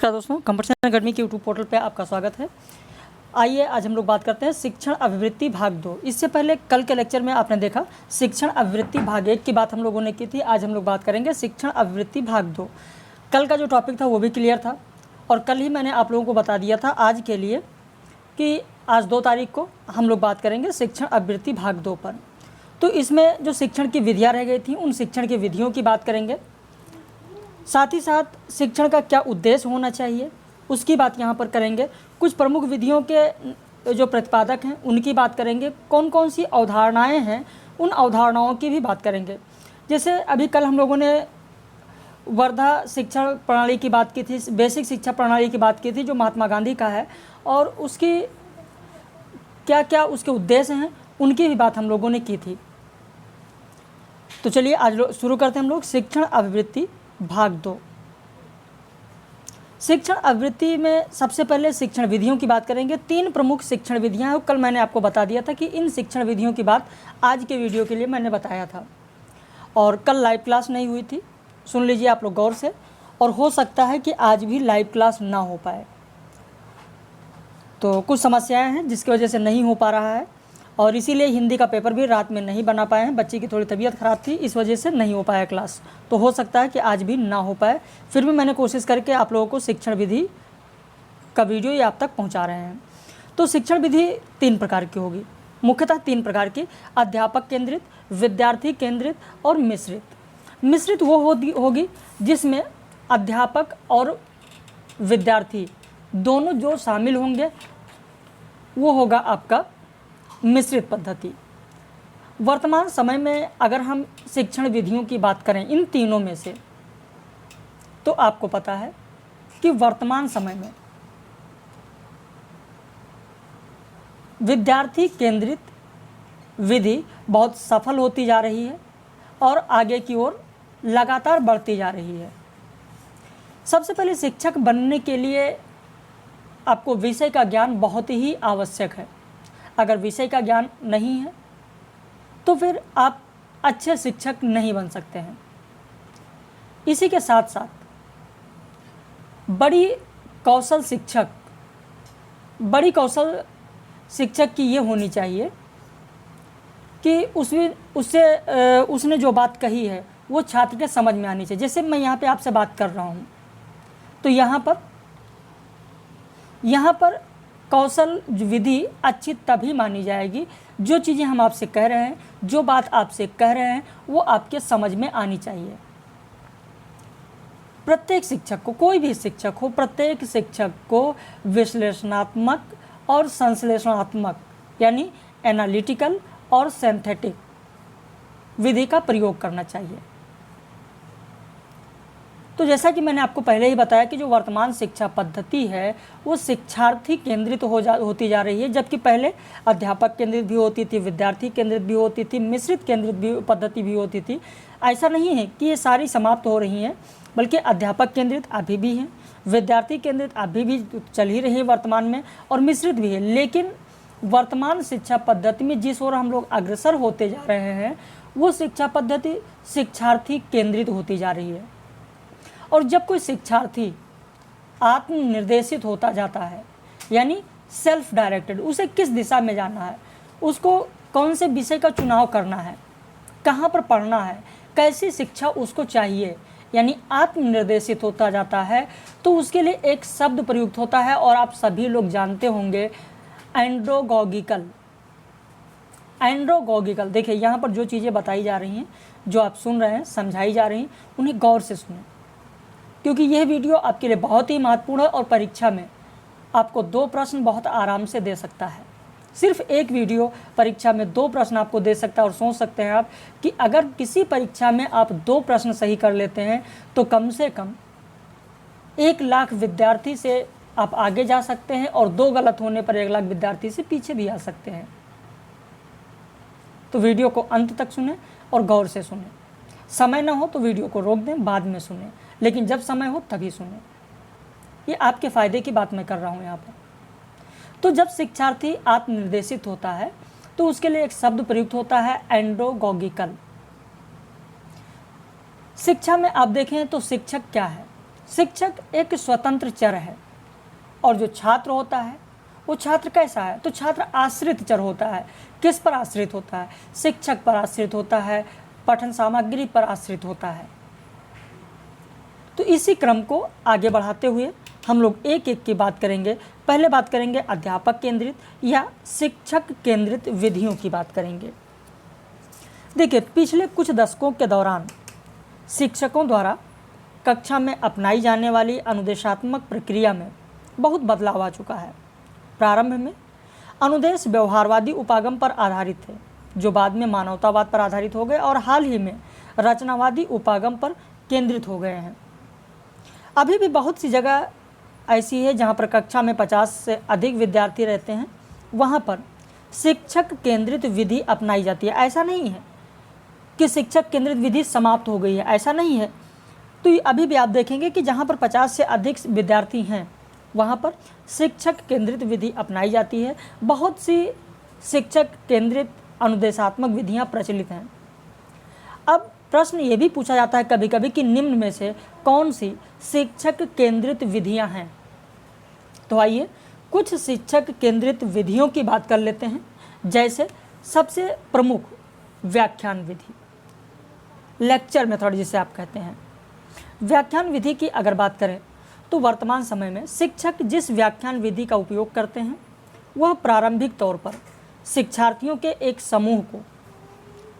नमस्कार दोस्तों, competition academy के यूट्यूब पोर्टल पे आपका स्वागत है। आइए आज हम लोग बात करते हैं शिक्षण अभिवृत्ति भाग 2। इससे पहले कल के लेक्चर में आपने देखा शिक्षण अभिवृत्ति भाग 1 की बात हम लोगों ने की थी। आज हम लोग बात करेंगे शिक्षण अभिवृत्ति भाग 2। कल का जो टॉपिक था वो भी क्लियर था और कल ही मैंने आप लोगों को बता दिया था आज के लिए कि आज 2 तारीख को हम लोग बात करेंगे शिक्षण अभिवृत्ति भाग 2 पर। तो इसमें जो शिक्षण की विधियाँ रह गई थी उन शिक्षण की विधियों की बात करेंगे, साथ ही साथ शिक्षण का क्या उद्देश्य होना चाहिए उसकी बात यहाँ पर करेंगे। कुछ प्रमुख विधियों के जो प्रतिपादक हैं उनकी बात करेंगे, कौन कौन सी अवधारणाएं हैं उन अवधारणाओं की भी बात करेंगे। जैसे अभी कल हम लोगों ने वर्धा शिक्षण प्रणाली की बात की थी, बेसिक शिक्षा प्रणाली की बात की थी जो महात्मा गांधी का है, और उसकी क्या क्या उसके उद्देश्य हैं उनकी भी बात हम लोगों ने की थी। तो चलिए आज शुरू करते हैं हम लोग शिक्षण अभिवृत्ति भाग 2। शिक्षण अभिवृत्ति में सबसे पहले शिक्षण विधियों की बात करेंगे। 3 प्रमुख शिक्षण विधियां हैं। कल मैंने आपको बता दिया था कि इन शिक्षण विधियों की बात आज के वीडियो के लिए मैंने बताया था, और कल लाइव क्लास नहीं हुई थी, सुन लीजिए आप लोग गौर से, और हो सकता है कि आज भी लाइव क्लास ना हो पाए। तो कुछ समस्याएं हैं जिसकी वजह से नहीं हो पा रहा है, और इसीलिए हिंदी का पेपर भी रात में नहीं बना पाए हैं। बच्चे की थोड़ी तबीयत ख़राब थी, इस वजह से नहीं हो पाया क्लास। तो हो सकता है कि आज भी ना हो पाए, फिर भी मैंने कोशिश करके आप लोगों को शिक्षण विधि का वीडियो ये आप तक पहुंचा रहे हैं। तो शिक्षण विधि 3 प्रकार की होगी, मुख्यतः 3 प्रकार की: अध्यापक केंद्रित, विद्यार्थी केंद्रित और मिश्रित। मिश्रित वो होगी जिसमें अध्यापक और विद्यार्थी दोनों जो शामिल होंगे वो होगा आपका मिश्रित पद्धति। वर्तमान समय में अगर हम शिक्षण विधियों की बात करें इन तीनों में से, तो आपको पता है कि वर्तमान समय में विद्यार्थी केंद्रित विधि बहुत सफल होती जा रही है और आगे की ओर लगातार बढ़ती जा रही है। सबसे पहले शिक्षक बनने के लिए आपको विषय का ज्ञान बहुत ही आवश्यक है। अगर विषय का ज्ञान नहीं है तो फिर आप अच्छे शिक्षक नहीं बन सकते हैं। इसी के साथ साथ बड़ी कौशल शिक्षक की ये होनी चाहिए कि उसने जो बात कही है वो छात्र के समझ में आनी चाहिए। जैसे मैं यहाँ पे आपसे बात कर रहा हूँ तो यहाँ पर कौशल विधि अच्छी तभी मानी जाएगी जो चीज़ें हम आपसे कह रहे हैं, जो बात आपसे कह रहे हैं वो आपके समझ में आनी चाहिए। प्रत्येक शिक्षक को, कोई भी शिक्षक हो, प्रत्येक शिक्षक को विश्लेषणात्मक और संश्लेषणात्मक यानी एनालिटिकल और सिंथेटिक विधि का प्रयोग करना चाहिए। तो जैसा कि मैंने आपको पहले ही बताया कि जो वर्तमान शिक्षा पद्धति है वो शिक्षार्थी केंद्रित होती जा रही है, जबकि पहले अध्यापक केंद्रित भी होती थी, विद्यार्थी केंद्रित भी होती थी, मिश्रित केंद्रित भी पद्धति भी होती थी। ऐसा नहीं है कि ये सारी समाप्त हो रही हैं, बल्कि अध्यापक केंद्रित अभी भी हैं, विद्यार्थी केंद्रित अभी भी चल ही रही है वर्तमान में, और मिश्रित भी है। लेकिन वर्तमान शिक्षा पद्धति में जिस ओर हम लोग अग्रसर होते जा रहे हैं वो शिक्षा पद्धति शिक्षार्थी केंद्रित होती जा रही है। और जब कोई शिक्षार्थी आत्मनिर्देशित होता जाता है, यानी सेल्फ डायरेक्टेड, उसे किस दिशा में जाना है, उसको कौन से विषय का चुनाव करना है, कहाँ पर पढ़ना है, कैसी शिक्षा उसको चाहिए, यानी आत्मनिर्देशित होता जाता है, तो उसके लिए एक शब्द प्रयुक्त होता है और आप सभी लोग जानते होंगे, एंड्रोगॉगिकल। देखिए यहाँ पर जो चीज़ें बताई जा रही हैं, जो आप सुन रहे हैं, समझाई जा रही हैं, उन्हें गौर से सुनें, क्योंकि यह वीडियो आपके लिए बहुत ही महत्वपूर्ण है और परीक्षा में आपको 2 प्रश्न बहुत आराम से दे सकता है। सिर्फ एक वीडियो परीक्षा में 2 प्रश्न आपको दे सकता है, और सोच सकते हैं आप कि अगर किसी परीक्षा में आप 2 प्रश्न सही कर लेते हैं तो कम से कम 1 लाख विद्यार्थी से आप आगे जा सकते हैं, और 2 गलत होने पर 1 लाख विद्यार्थी से पीछे भी आ सकते हैं। तो वीडियो को अंत तक सुने और गौर से सुने। समय ना हो तो वीडियो को रोक दें, बाद में सुने, लेकिन जब समय हो तभी सुने। ये आपके फ़ायदे की बात मैं कर रहा हूँ यहाँ पर। तो जब शिक्षार्थी आत्मनिर्देशित होता है तो उसके लिए एक शब्द प्रयुक्त होता है, एंड्रोगॉगिकल। शिक्षा में आप देखें तो शिक्षक क्या है? शिक्षक एक स्वतंत्र चर है और जो छात्र होता है वो छात्र कैसा है? तो छात्र आश्रित चर होता है। किस पर आश्रित होता है? शिक्षक पर आश्रित होता है, पठन सामग्री पर आश्रित होता है। तो इसी क्रम को आगे बढ़ाते हुए हम लोग एक एक की बात करेंगे। पहले बात करेंगे अध्यापक केंद्रित या शिक्षक केंद्रित विधियों की बात करेंगे। देखिए, पिछले कुछ दशकों के दौरान शिक्षकों द्वारा कक्षा में अपनाई जाने वाली अनुदेशात्मक प्रक्रिया में बहुत बदलाव आ चुका है। प्रारंभ में अनुदेश व्यवहारवादी उपागम पर आधारित थे, जो बाद में मानवतावाद पर आधारित हो गए और हाल ही में रचनावादी उपागम पर केंद्रित हो गए हैं। अभी भी बहुत सी जगह ऐसी है जहां पर कक्षा में 50 से अधिक विद्यार्थी रहते हैं, वहां पर शिक्षक केंद्रित विधि अपनाई जाती है। ऐसा नहीं है कि शिक्षक केंद्रित विधि समाप्त हो गई है, ऐसा नहीं है। तो अभी भी आप देखेंगे कि जहां पर 50 से अधिक विद्यार्थी हैं वहां पर शिक्षक केंद्रित विधि अपनाई जाती है। बहुत सी शिक्षक केंद्रित अनुदेशात्मक विधियां प्रचलित हैं। अब प्रश्न ये भी पूछा जाता है कभी कभी कि निम्न में से कौन सी शिक्षक केंद्रित विधियां हैं? तो आइए कुछ शिक्षक केंद्रित विधियों की बात कर लेते हैं। जैसे सबसे प्रमुख व्याख्यान विधि, लेक्चर मेथड जिसे आप कहते हैं। व्याख्यान विधि की अगर बात करें तो वर्तमान समय में शिक्षक जिस व्याख्यान विधि का उपयोग करते हैं वह प्रारंभिक तौर पर शिक्षार्थियों के एक समूह को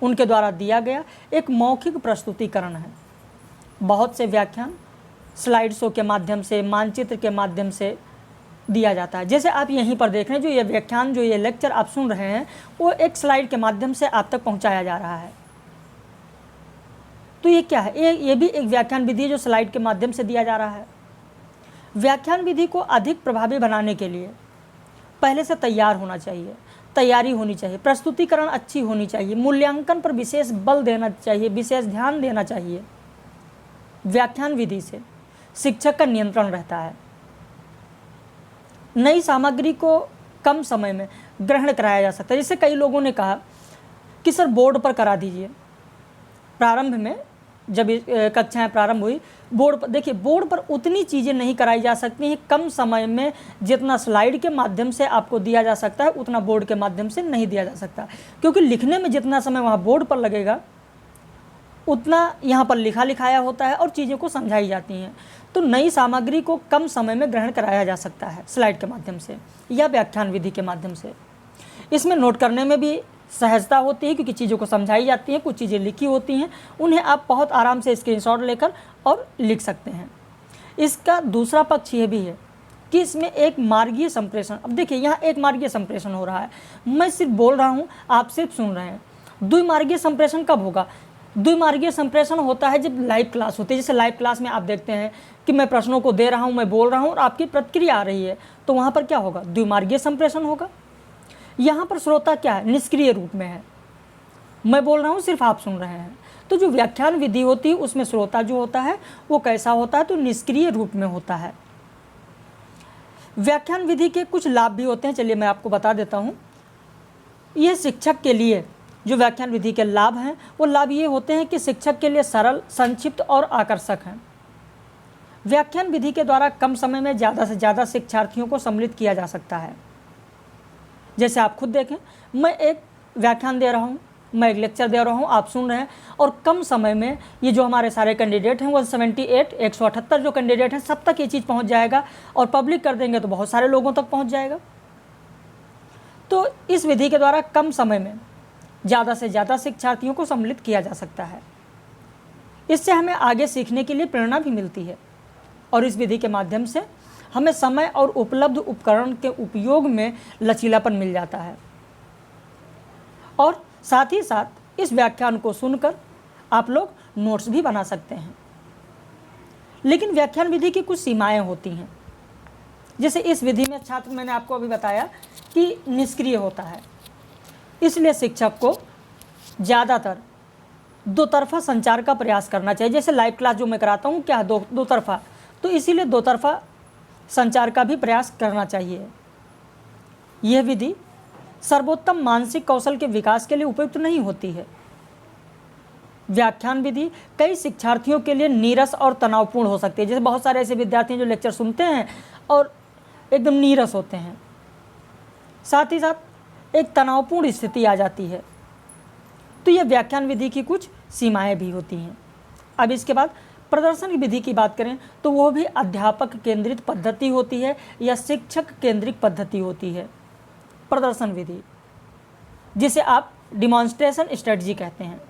उनके द्वारा दिया गया एक मौखिक प्रस्तुतिकरण है। बहुत से व्याख्यान स्लाइड शो के माध्यम से, मानचित्र के माध्यम से दिया जाता है। जैसे आप यहीं पर देख रहे हैं, जो ये व्याख्यान, जो ये लेक्चर आप सुन रहे हैं, वो एक स्लाइड के माध्यम से आप तक पहुंचाया जा रहा है। तो ये क्या है? ये भी एक व्याख्यान विधि है जो स्लाइड के माध्यम से दिया जा रहा है। व्याख्यान विधि को अधिक प्रभावी बनाने के लिए पहले से तैयार होना चाहिए, तैयारी होनी चाहिए, प्रस्तुतिकरण अच्छी होनी चाहिए, मूल्यांकन पर विशेष बल देना चाहिए, विशेष ध्यान देना चाहिए। व्याख्यान विधि से शिक्षक का नियंत्रण रहता है। नई सामग्री को कम समय में ग्रहण कराया जा सकता है। जैसे कई लोगों ने कहा कि सर बोर्ड पर करा दीजिए। प्रारंभ में जब कक्षाएं प्रारंभ हुई, बोर्ड पर, देखिए बोर्ड पर उतनी चीज़ें नहीं कराई जा सकती हैं। कम समय में जितना स्लाइड के माध्यम से आपको दिया जा सकता है उतना बोर्ड के माध्यम से नहीं दिया जा सकता, क्योंकि लिखने में जितना समय वहाँ बोर्ड पर लगेगा उतना यहाँ पर लिखाया होता है और चीज़ों को समझाई जाती हैं। तो नई सामग्री को कम समय में ग्रहण कराया जा सकता है स्लाइड के माध्यम से या व्याख्यान विधि के माध्यम से। इसमें नोट करने में भी सहजता होती है क्योंकि चीज़ों को समझाई जाती हैं, कुछ चीज़ें लिखी होती हैं, उन्हें आप बहुत आराम से स्क्रीनशॉट लेकर और लिख सकते हैं। इसका दूसरा पक्ष ये भी है कि इसमें एक मार्गीय संप्रेषण, अब देखिए यहाँ एक मार्गीय संप्रेषण हो रहा है, मैं सिर्फ बोल रहा हूँ, आप सिर्फ सुन रहे हैं। द्विमार्गीय संप्रेषण कब होगा? द्विमार्गीय संप्रेषण होता है जब लाइव क्लास होती है। जैसे लाइव क्लास में आप देखते हैं कि मैं प्रश्नों को दे रहा हूँ, मैं बोल रहा हूँ और आपकी प्रतिक्रिया आ रही है, तो वहाँ पर क्या होगा? द्विमार्गीय संप्रेषण होगा। यहाँ पर श्रोता क्या है? निष्क्रिय रूप में है, मैं बोल रहा हूँ, सिर्फ आप सुन रहे हैं। तो जो व्याख्यान विधि होती है उसमें श्रोता जो होता है वो कैसा होता है? तो निष्क्रिय रूप में होता है। व्याख्यान विधि के कुछ लाभ भी होते हैं, चलिए मैं आपको बता देता हूँ। ये शिक्षक के लिए जो व्याख्यान विधि के लाभ हैं वो लाभ ये होते हैं कि शिक्षक के लिए सरल, संक्षिप्त और आकर्षक हैं। व्याख्यान विधि के द्वारा कम समय में ज़्यादा से ज़्यादा शिक्षार्थियों को सम्मिलित किया जा सकता है। जैसे आप खुद देखें, मैं एक व्याख्यान दे रहा हूँ, मैं एक लेक्चर दे रहा हूँ, आप सुन रहे हैं, और कम समय में ये जो हमारे सारे कैंडिडेट हैं 178 जो कैंडिडेट हैं सब तक ये चीज़ पहुँच जाएगा और पब्लिक कर देंगे तो बहुत सारे लोगों तक पहुँच जाएगा। तो इस विधि के द्वारा कम समय में ज़्यादा से ज़्यादा शिक्षार्थियों को सम्मिलित किया जा सकता है। इससे हमें आगे सीखने के लिए प्रेरणा भी मिलती है और इस विधि के माध्यम से हमें समय और उपलब्ध उपकरण के उपयोग में लचीलापन मिल जाता है। और साथ ही साथ इस व्याख्यान को सुनकर आप लोग नोट्स भी बना सकते हैं। लेकिन व्याख्यान विधि की कुछ सीमाएं होती हैं। जैसे इस विधि में छात्र, मैंने आपको अभी बताया कि निष्क्रिय होता है, इसलिए शिक्षक को ज़्यादातर दो तरफा संचार का प्रयास करना चाहिए। जैसे लाइव क्लास जो मैं कराता हूँ, क्या दो तरफा, तो इसीलिए दो तरफा संचार का भी प्रयास करना चाहिए। यह विधि सर्वोत्तम मानसिक कौशल के विकास के लिए उपयुक्त नहीं होती है। व्याख्यान विधि कई शिक्षार्थियों के लिए नीरस और तनावपूर्ण हो सकती है। जैसे बहुत सारे ऐसे विद्यार्थी हैं जो लेक्चर सुनते हैं और एकदम नीरस होते हैं, साथ ही साथ एक तनावपूर्ण स्थिति आ जाती है। तो ये व्याख्यान विधि की कुछ सीमाएं भी होती हैं। अब इसके बाद प्रदर्शन विधि की बात करें तो वो भी अध्यापक केंद्रित पद्धति होती है या शिक्षक केंद्रित पद्धति होती है। प्रदर्शन विधि, जिसे आप डिमॉन्स्ट्रेशन स्ट्रेटजी कहते हैं,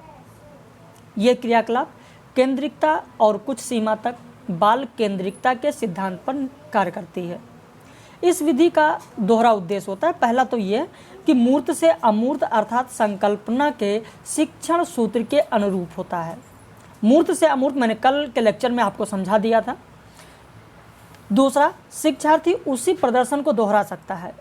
ये क्रियाकलाप केंद्रिकता और कुछ सीमा तक बाल केंद्रिकता के सिद्धांत पर कार्य करती है। इस विधि का दोहरा उद्देश्य होता है। पहला तो ये कि मूर्त से अमूर्त अर्थात संकल्पना के शिक्षण सूत्र के अनुरूप होता है। मूर्त से अमूर्त मैंने कल के लेक्चर में आपको समझा दिया था। दूसरा, शिक्षार्थी उसी प्रदर्शन को दोहरा सकता है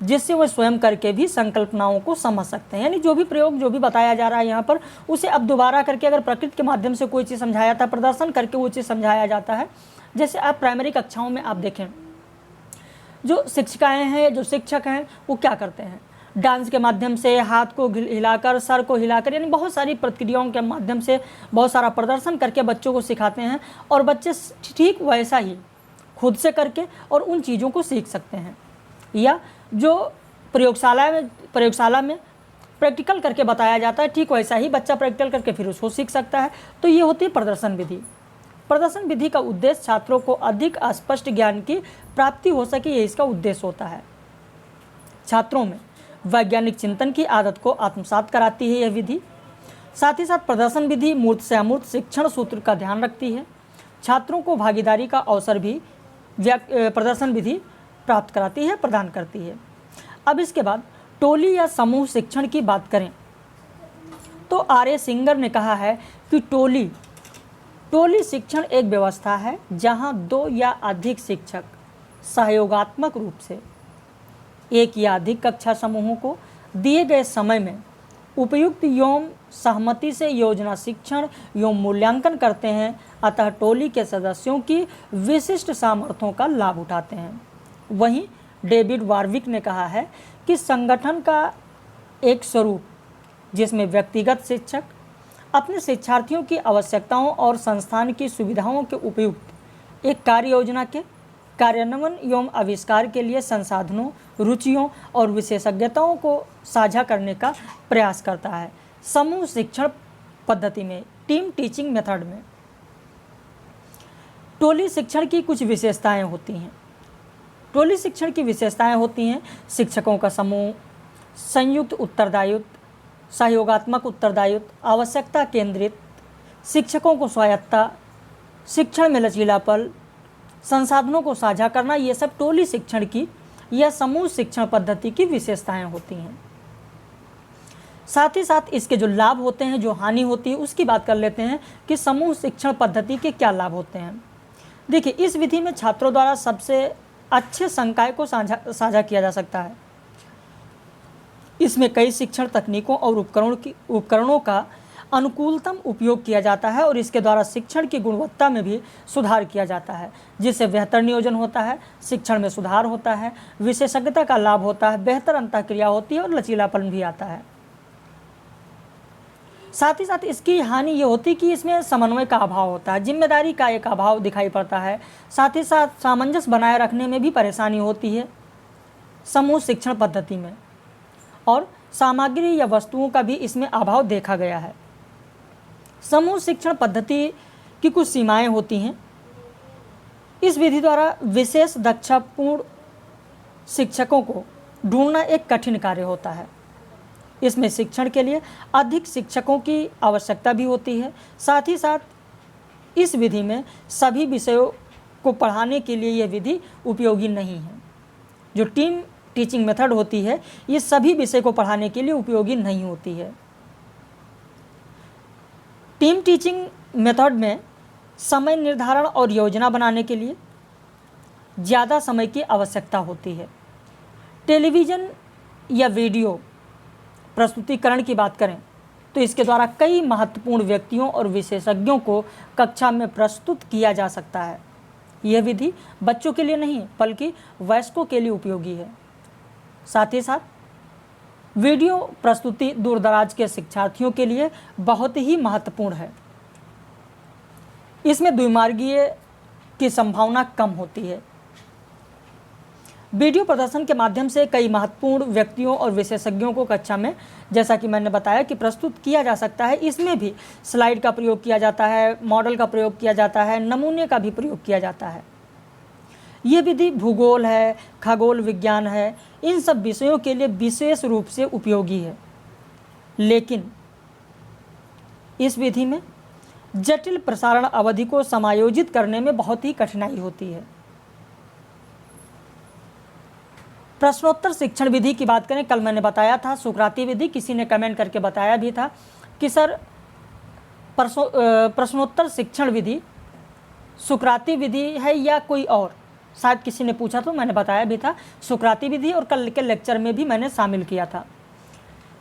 जिससे वह स्वयं करके भी संकल्पनाओं को समझ सकते हैं। यानी जो भी प्रयोग जो भी बताया जा रहा है यहाँ पर, उसे अब दोबारा करके अगर प्रकृति के माध्यम से कोई चीज़ समझाया था, प्रदर्शन करके वो चीज़ समझाया जाता है। जैसे आप प्राइमरी कक्षाओं में आप देखें, जो शिक्षिकाएँ हैं, जो शिक्षक हैं, वो क्या करते हैं, डांस के माध्यम से, हाथ को हिलाकर, सर को हिलाकर, यानी बहुत सारी प्रक्रियाओं के माध्यम से बहुत सारा प्रदर्शन करके बच्चों को सिखाते हैं और बच्चे ठीक वैसा ही खुद से करके और उन चीज़ों को सीख सकते हैं। या जो प्रयोगशाला में प्रैक्टिकल करके बताया जाता है, ठीक वैसा ही बच्चा प्रैक्टिकल करके फिर उसको सीख सकता है। तो ये होती है प्रदर्शन विधि। प्रदर्शन विधि का उद्देश्य छात्रों को अधिक स्पष्ट ज्ञान की प्राप्ति हो सके, ये इसका उद्देश्य होता है। छात्रों में वैज्ञानिक चिंतन की आदत को आत्मसात कराती है यह विधि। साथ ही साथ प्रदर्शन विधि मूर्त से अमूर्त शिक्षण सूत्र का ध्यान रखती है। छात्रों को भागीदारी का अवसर भी प्रदर्शन विधि प्राप्त कराती है, प्रदान करती है। अब इसके बाद टोली या समूह शिक्षण की बात करें तो आर.ए. सिंगर ने कहा है कि टोली शिक्षण एक व्यवस्था है जहां दो या अधिक शिक्षक सहयोगात्मक रूप से एक या अधिक कक्षा समूहों को दिए गए समय में उपयुक्त एवं सहमति से योजना शिक्षण एवं मूल्यांकन करते हैं। अतः टोली के सदस्यों की विशिष्ट सामर्थ्यों का लाभ उठाते हैं। वहीं डेविड वार्विक ने कहा है कि संगठन का एक स्वरूप जिसमें व्यक्तिगत शिक्षक अपने शिक्षार्थियों की आवश्यकताओं और संस्थान की सुविधाओं के उपयुक्त एक कार्य योजना के कार्यान्वयन एवं आविष्कार के लिए संसाधनों, रुचियों और विशेषज्ञताओं को साझा करने का प्रयास करता है। समूह शिक्षण पद्धति में, टीम टीचिंग मेथड में टोली शिक्षण की कुछ विशेषताएं होती हैं। टोली शिक्षण की विशेषताएं होती हैं शिक्षकों का समूह, संयुक्त उत्तरदायित्व, सहयोगात्मक उत्तरदायित्व, आवश्यकता केंद्रित, शिक्षकों को स्वायत्तता, शिक्षण में लचीलापन, संसाधनों को साझा करना। ये सब टोली शिक्षण की या समूह शिक्षण पद्धति की विशेषताएं होती हैं। साथ ही साथ इसके जो लाभ होते हैं, जो हानि होती है, उसकी बात कर लेते हैं कि समूह शिक्षण पद्धति के क्या लाभ होते हैं। देखिए, इस विधि में छात्रों द्वारा सबसे अच्छे संकाय को साझा किया जा सकता है। इसमें कई शिक्षण तकनीकों और उपकरणों का अनुकूलतम उपयोग किया जाता है और इसके द्वारा शिक्षण की गुणवत्ता में भी सुधार किया जाता है, जिससे बेहतर नियोजन होता है, शिक्षण में सुधार होता है, विशेषज्ञता का लाभ होता है, बेहतर अंतःक्रिया होती है और लचीलापन भी आता है। साथ ही साथ इसकी हानि ये होती है कि इसमें समन्वय का अभाव होता है, जिम्मेदारी का एक अभाव दिखाई पड़ता है। साथ ही साथ सामंजस्य बनाए रखने में भी परेशानी होती है समूह शिक्षण पद्धति में, और सामग्री या वस्तुओं का भी इसमें अभाव देखा गया है। समूह शिक्षण पद्धति की कुछ सीमाएं होती हैं। इस विधि द्वारा विशेष दक्षतापूर्ण शिक्षकों को ढूंढना एक कठिन कार्य होता है। इसमें शिक्षण के लिए अधिक शिक्षकों की आवश्यकता भी होती है। साथ ही साथ इस विधि में सभी विषयों को पढ़ाने के लिए यह विधि उपयोगी नहीं है। जो टीम टीचिंग मेथड होती है, ये सभी विषय को पढ़ाने के लिए उपयोगी नहीं होती है। टीम टीचिंग मेथड में समय निर्धारण और योजना बनाने के लिए ज़्यादा समय की आवश्यकता होती है। टेलीविज़न या वीडियो प्रस्तुतिकरण की बात करें तो इसके द्वारा कई महत्वपूर्ण व्यक्तियों और विशेषज्ञों को कक्षा में प्रस्तुत किया जा सकता है। यह विधि बच्चों के लिए नहीं बल्कि वयस्कों के लिए उपयोगी है। साथ ही साथ वीडियो प्रस्तुति दूरदराज के शिक्षार्थियों के लिए बहुत ही महत्वपूर्ण है। इसमें द्विमार्गीय की संभावना कम होती है। वीडियो प्रदर्शन के माध्यम से कई महत्वपूर्ण व्यक्तियों और विशेषज्ञों को कक्षा में, जैसा कि मैंने बताया, कि प्रस्तुत किया जा सकता है। इसमें भी स्लाइड का प्रयोग किया जाता है, मॉडल का प्रयोग किया जाता है, नमूने का भी प्रयोग किया जाता है। ये विधि भूगोल है, खगोल विज्ञान है, इन सब विषयों के लिए विशेष रूप से उपयोगी है। लेकिन इस विधि में जटिल प्रसारण अवधि को समायोजित करने में बहुत ही कठिनाई होती है। प्रश्नोत्तर शिक्षण विधि की बात करें, कल मैंने बताया था सुकराती विधि, किसी ने कमेंट करके बताया भी था कि सर प्रश्नोत्तर शिक्षण विधि सुकराती विधि है या कोई और, शायद किसी ने पूछा, तो मैंने बताया भी था सुकराती विधि, और कल के लेक्चर में भी मैंने शामिल किया था।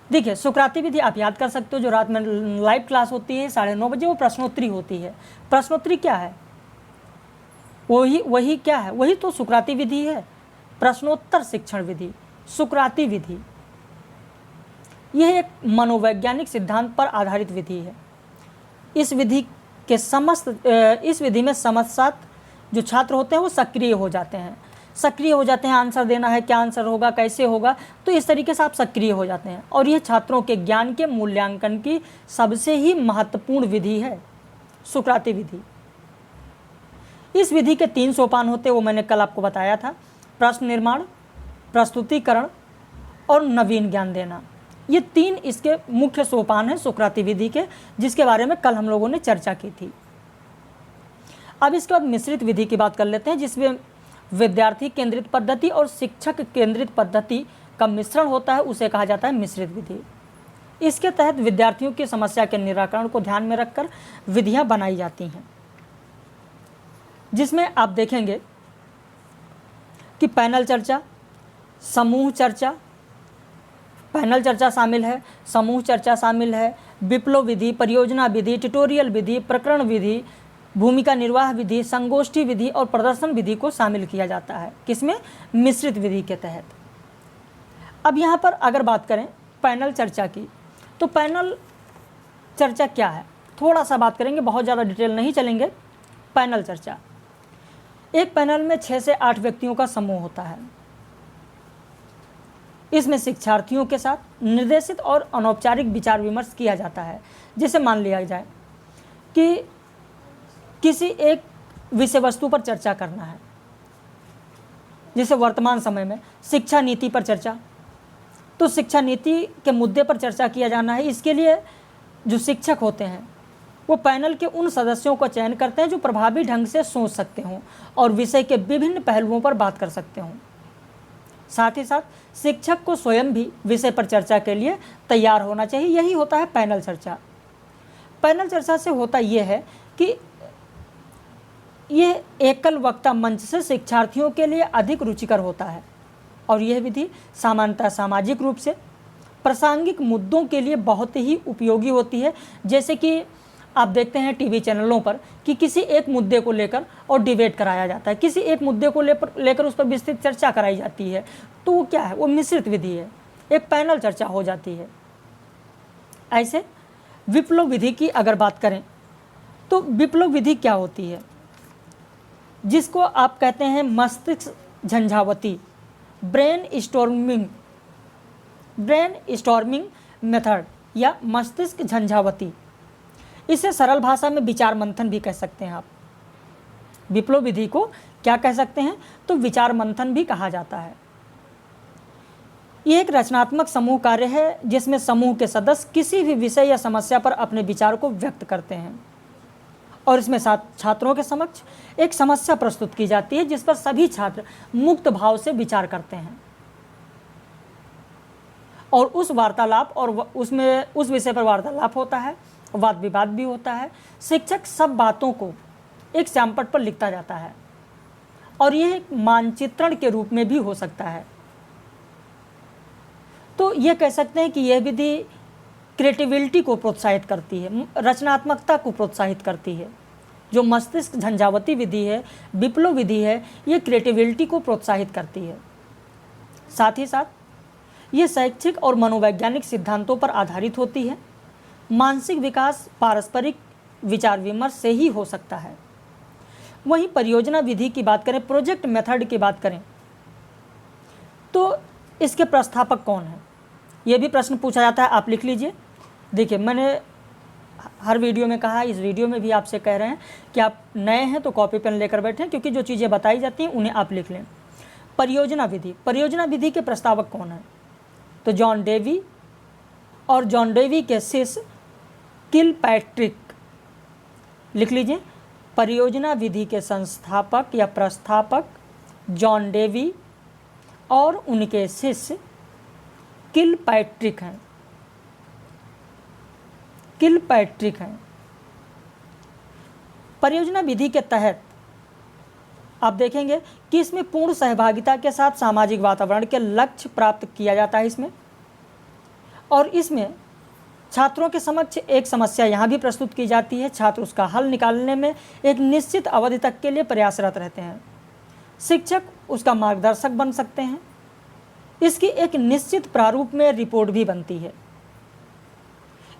देखिए, सुकराती विधि आप याद कर सकते हो, जो रात में लाइव क्लास होती है 9:30 बजे, वो प्रश्नोत्तरी होती है। प्रश्नोत्तरी क्या है? वही क्या है? वही तो सुकराती विधि है। प्रश्नोत्तर शिक्षण विधि, सुकराती विधि, यह एक मनोवैज्ञानिक सिद्धांत पर आधारित विधि है। इस विधि में समस्त जो छात्र होते हैं वो सक्रिय हो जाते हैं। आंसर देना है, क्या आंसर होगा, कैसे होगा, तो इस तरीके से आप सक्रिय हो जाते हैं। और यह छात्रों के ज्ञान के मूल्यांकन की सबसे ही महत्वपूर्ण विधि है, सुकराती विधि। इस विधि के 3 सोपान होते हैं, वो मैंने कल आपको बताया था। प्रश्न निर्माण, प्रस्तुतिकरण और नवीन ज्ञान देना, ये 3 इसके मुख्य सोपान हैं सुकराती विधि के, जिसके बारे में कल हम लोगों ने चर्चा की थी। अब इसके बाद मिश्रित विधि की बात कर लेते हैं, जिसमें विद्यार्थी केंद्रित पद्धति और शिक्षक केंद्रित पद्धति का मिश्रण होता है, उसे कहा जाता है मिश्रित विधि। इसके तहत विद्यार्थियों की समस्या के निराकरण को ध्यान में रखकर विधियां बनाई जाती हैं, जिसमें आप देखेंगे कि पैनल चर्चा, समूह चर्चा, पैनल चर्चा शामिल है, समूह चर्चा शामिल है, विप्लव विधि, परियोजना विधि, ट्यूटोरियल विधि, प्रकरण विधि, भूमिका निर्वाह विधि, संगोष्ठी विधि और प्रदर्शन विधि को शामिल किया जाता है। किसमें? मिश्रित विधि के तहत। अब यहाँ पर अगर बात करें पैनल चर्चा की, तो पैनल चर्चा क्या है, थोड़ा सा बात करेंगे, बहुत ज़्यादा डिटेल नहीं चलेंगे। पैनल चर्चा, एक पैनल में 6 से 8 व्यक्तियों का समूह होता है। इसमें शिक्षार्थियों के साथ निर्देशित और अनौपचारिक विचार विमर्श किया जाता है। जैसे मान लिया जाए कि किसी एक विषय वस्तु पर चर्चा करना है, जैसे वर्तमान समय में शिक्षा नीति पर चर्चा, तो शिक्षा नीति के मुद्दे पर चर्चा किया जाना है। इसके लिए जो शिक्षक होते हैं वो पैनल के उन सदस्यों का चयन करते हैं जो प्रभावी ढंग से सोच सकते हों और विषय के विभिन्न पहलुओं पर बात कर सकते हों। साथ ही साथ शिक्षक को स्वयं भी विषय पर चर्चा के लिए तैयार होना चाहिए। यही होता है पैनल चर्चा। पैनल चर्चा से होता यह है कि ये एकल वक्ता मंच से शिक्षार्थियों के लिए अधिक रुचिकर होता है, और यह विधि सामान्यतः सामाजिक रूप से प्रासंगिक मुद्दों के लिए बहुत ही उपयोगी होती है। जैसे कि आप देखते हैं टीवी चैनलों पर कि किसी एक मुद्दे को लेकर और डिबेट कराया जाता है, किसी एक मुद्दे को लेकर उस पर विस्तृत चर्चा कराई जाती है, तो वो क्या है, वो मिश्रित विधि है, एक पैनल चर्चा हो जाती है। ऐसे विप्लव विधि की अगर बात करें तो विप्लव विधि क्या होती है, जिसको आप कहते हैं मस्तिष्क झंझावती, ब्रेन स्टॉर्मिंग मेथड या मस्तिष्क झंझावती। इसे सरल भाषा में विचार मंथन भी कह सकते हैं आप। विप्लव विधि को क्या कह सकते हैं, तो विचार मंथन भी कहा जाता है। ये एक रचनात्मक समूह कार्य है जिसमें समूह के सदस्य किसी भी विषय या समस्या पर अपने विचार को व्यक्त करते हैं, और इसमें छात्रों के समक्ष एक समस्या प्रस्तुत की जाती है जिस पर सभी छात्र मुक्त भाव से विचार करते हैं, और उस वार्तालाप और उसमें उस विषय पर वार्तालाप होता है, वाद विवाद भी होता है। शिक्षक सब बातों को एक श्यामपट्ट पर लिखता जाता है, और यह एक मानचित्रण के रूप में भी हो सकता है। तो यह कह सकते हैं कि यह विधि क्रिएटिविटी को प्रोत्साहित करती है, रचनात्मकता को प्रोत्साहित करती है। जो मस्तिष्क झंझावती विधि है, विप्लव विधि है, ये क्रिएटिविटी को प्रोत्साहित करती है। साथ ही साथ ये शैक्षिक और मनोवैज्ञानिक सिद्धांतों पर आधारित होती है। मानसिक विकास पारस्परिक विचार विमर्श से ही हो सकता है। वहीं परियोजना विधि की बात करें, प्रोजेक्ट मेथड की बात करें, तो इसके प्रस्थापक कौन है, ये भी प्रश्न पूछा जाता है। आप लिख लीजिए। देखिए, मैंने हर वीडियो में कहा, इस वीडियो में भी आपसे कह रहे हैं कि आप नए हैं तो कॉपी पेन लेकर बैठें, क्योंकि जो चीज़ें बताई जाती हैं उन्हें आप लिख लें। परियोजना विधि, परियोजना विधि के प्रस्तावक कौन है, तो जॉन डेवी और जॉन डेवी के शिष्य किलपैट्रिक। लिख लीजिए, परियोजना विधि के संस्थापक या प्रस्थापक जॉन डेवी और उनके शिष्य किलपैट्रिक हैं। किलपैट्रिक हैं। परियोजना विधि के तहत आप देखेंगे कि इसमें पूर्ण सहभागिता के साथ सामाजिक वातावरण के लक्ष्य प्राप्त किया जाता है इसमें, और इसमें छात्रों के समक्ष एक समस्या यहाँ भी प्रस्तुत की जाती है। छात्र उसका हल निकालने में एक निश्चित अवधि तक के लिए प्रयासरत रहते हैं। शिक्षक उसका मार्गदर्शक बन सकते हैं। इसकी एक निश्चित प्रारूप में रिपोर्ट भी बनती है।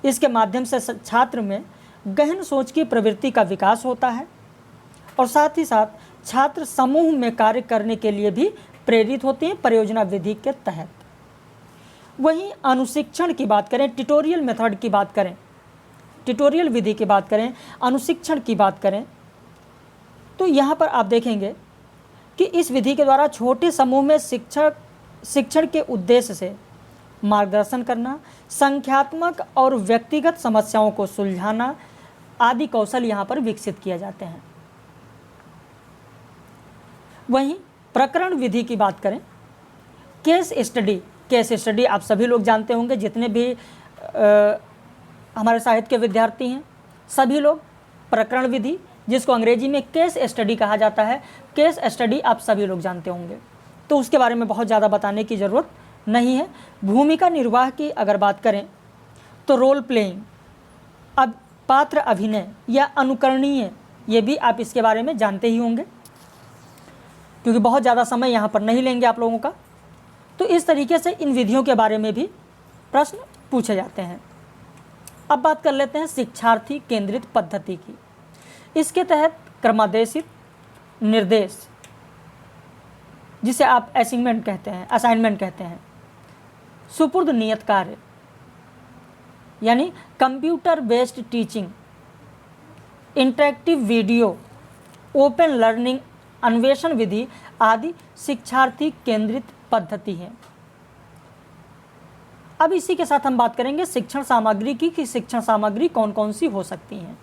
इसके माध्यम से छात्र में गहन सोच की प्रवृत्ति का विकास होता है और साथ ही साथ छात्र समूह में कार्य करने के लिए भी प्रेरित होते हैं परियोजना विधि के तहत। वहीं अनुशिक्षण की बात करें, ट्यूटोरियल मेथड की बात करें, ट्यूटोरियल विधि की बात करें, अनुशिक्षण की बात करें, तो यहाँ पर आप देखेंगे कि इस विधि के द्वारा छोटे समूह में शिक्षण के उद्देश्य से मार्गदर्शन करना, संख्यात्मक और व्यक्तिगत समस्याओं को सुलझाना आदि कौशल यहाँ पर विकसित किए जाते हैं। वहीं प्रकरण विधि की बात करें, केस स्टडी आप सभी लोग जानते होंगे, जितने भी हमारे साहित्य के विद्यार्थी हैं सभी लोग प्रकरण विधि, जिसको अंग्रेजी में केस स्टडी कहा जाता है, केस स्टडी आप सभी लोग जानते होंगे, तो उसके बारे में बहुत ज़्यादा बताने की ज़रूरत नहीं है। भूमिका निर्वाह की अगर बात करें तो रोल प्लेइंग, अब पात्र अभिनय या अनुकरणीय, ये भी आप इसके बारे में जानते ही होंगे, क्योंकि बहुत ज़्यादा समय यहाँ पर नहीं लेंगे आप लोगों का। तो इस तरीके से इन विधियों के बारे में भी प्रश्न पूछे जाते हैं। अब बात कर लेते हैं शिक्षार्थी केंद्रित पद्धति की। इसके तहत क्रमादेशित निर्देश, जिसे आप असाइनमेंट कहते हैं, सुपुर्द नियत कार्य यानी computer based teaching, interactive video, open learning, अन्वेषण विधि आदि शिक्षार्थी केंद्रित पद्धति है। अब इसी के साथ हम बात करेंगे शिक्षण सामग्री की, कि शिक्षण सामग्री कौन कौन सी हो सकती हैं।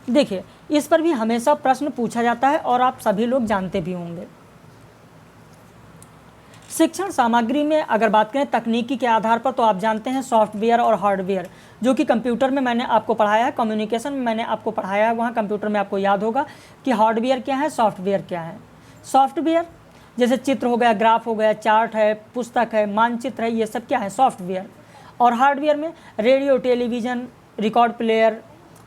देखिए, इस पर भी हमेशा प्रश्न पूछा जाता है और आप सभी लोग जानते भी होंगे। शिक्षण सामग्री में अगर बात करें तकनीकी के आधार पर, तो आप जानते हैं सॉफ्टवेयर और हार्डवेयर, जो कि कंप्यूटर में मैंने आपको पढ़ाया है, कम्युनिकेशन में मैंने आपको पढ़ाया है, वहाँ कंप्यूटर में आपको याद होगा कि हार्डवेयर क्या है, सॉफ्टवेयर क्या है। सॉफ्टवेयर जैसे चित्र हो गया, ग्राफ हो गया, चार्ट है, पुस्तक है, मानचित्र है, ये सब क्या है, सॉफ्टवेयर। और हार्डवेयर में radio, television, record player,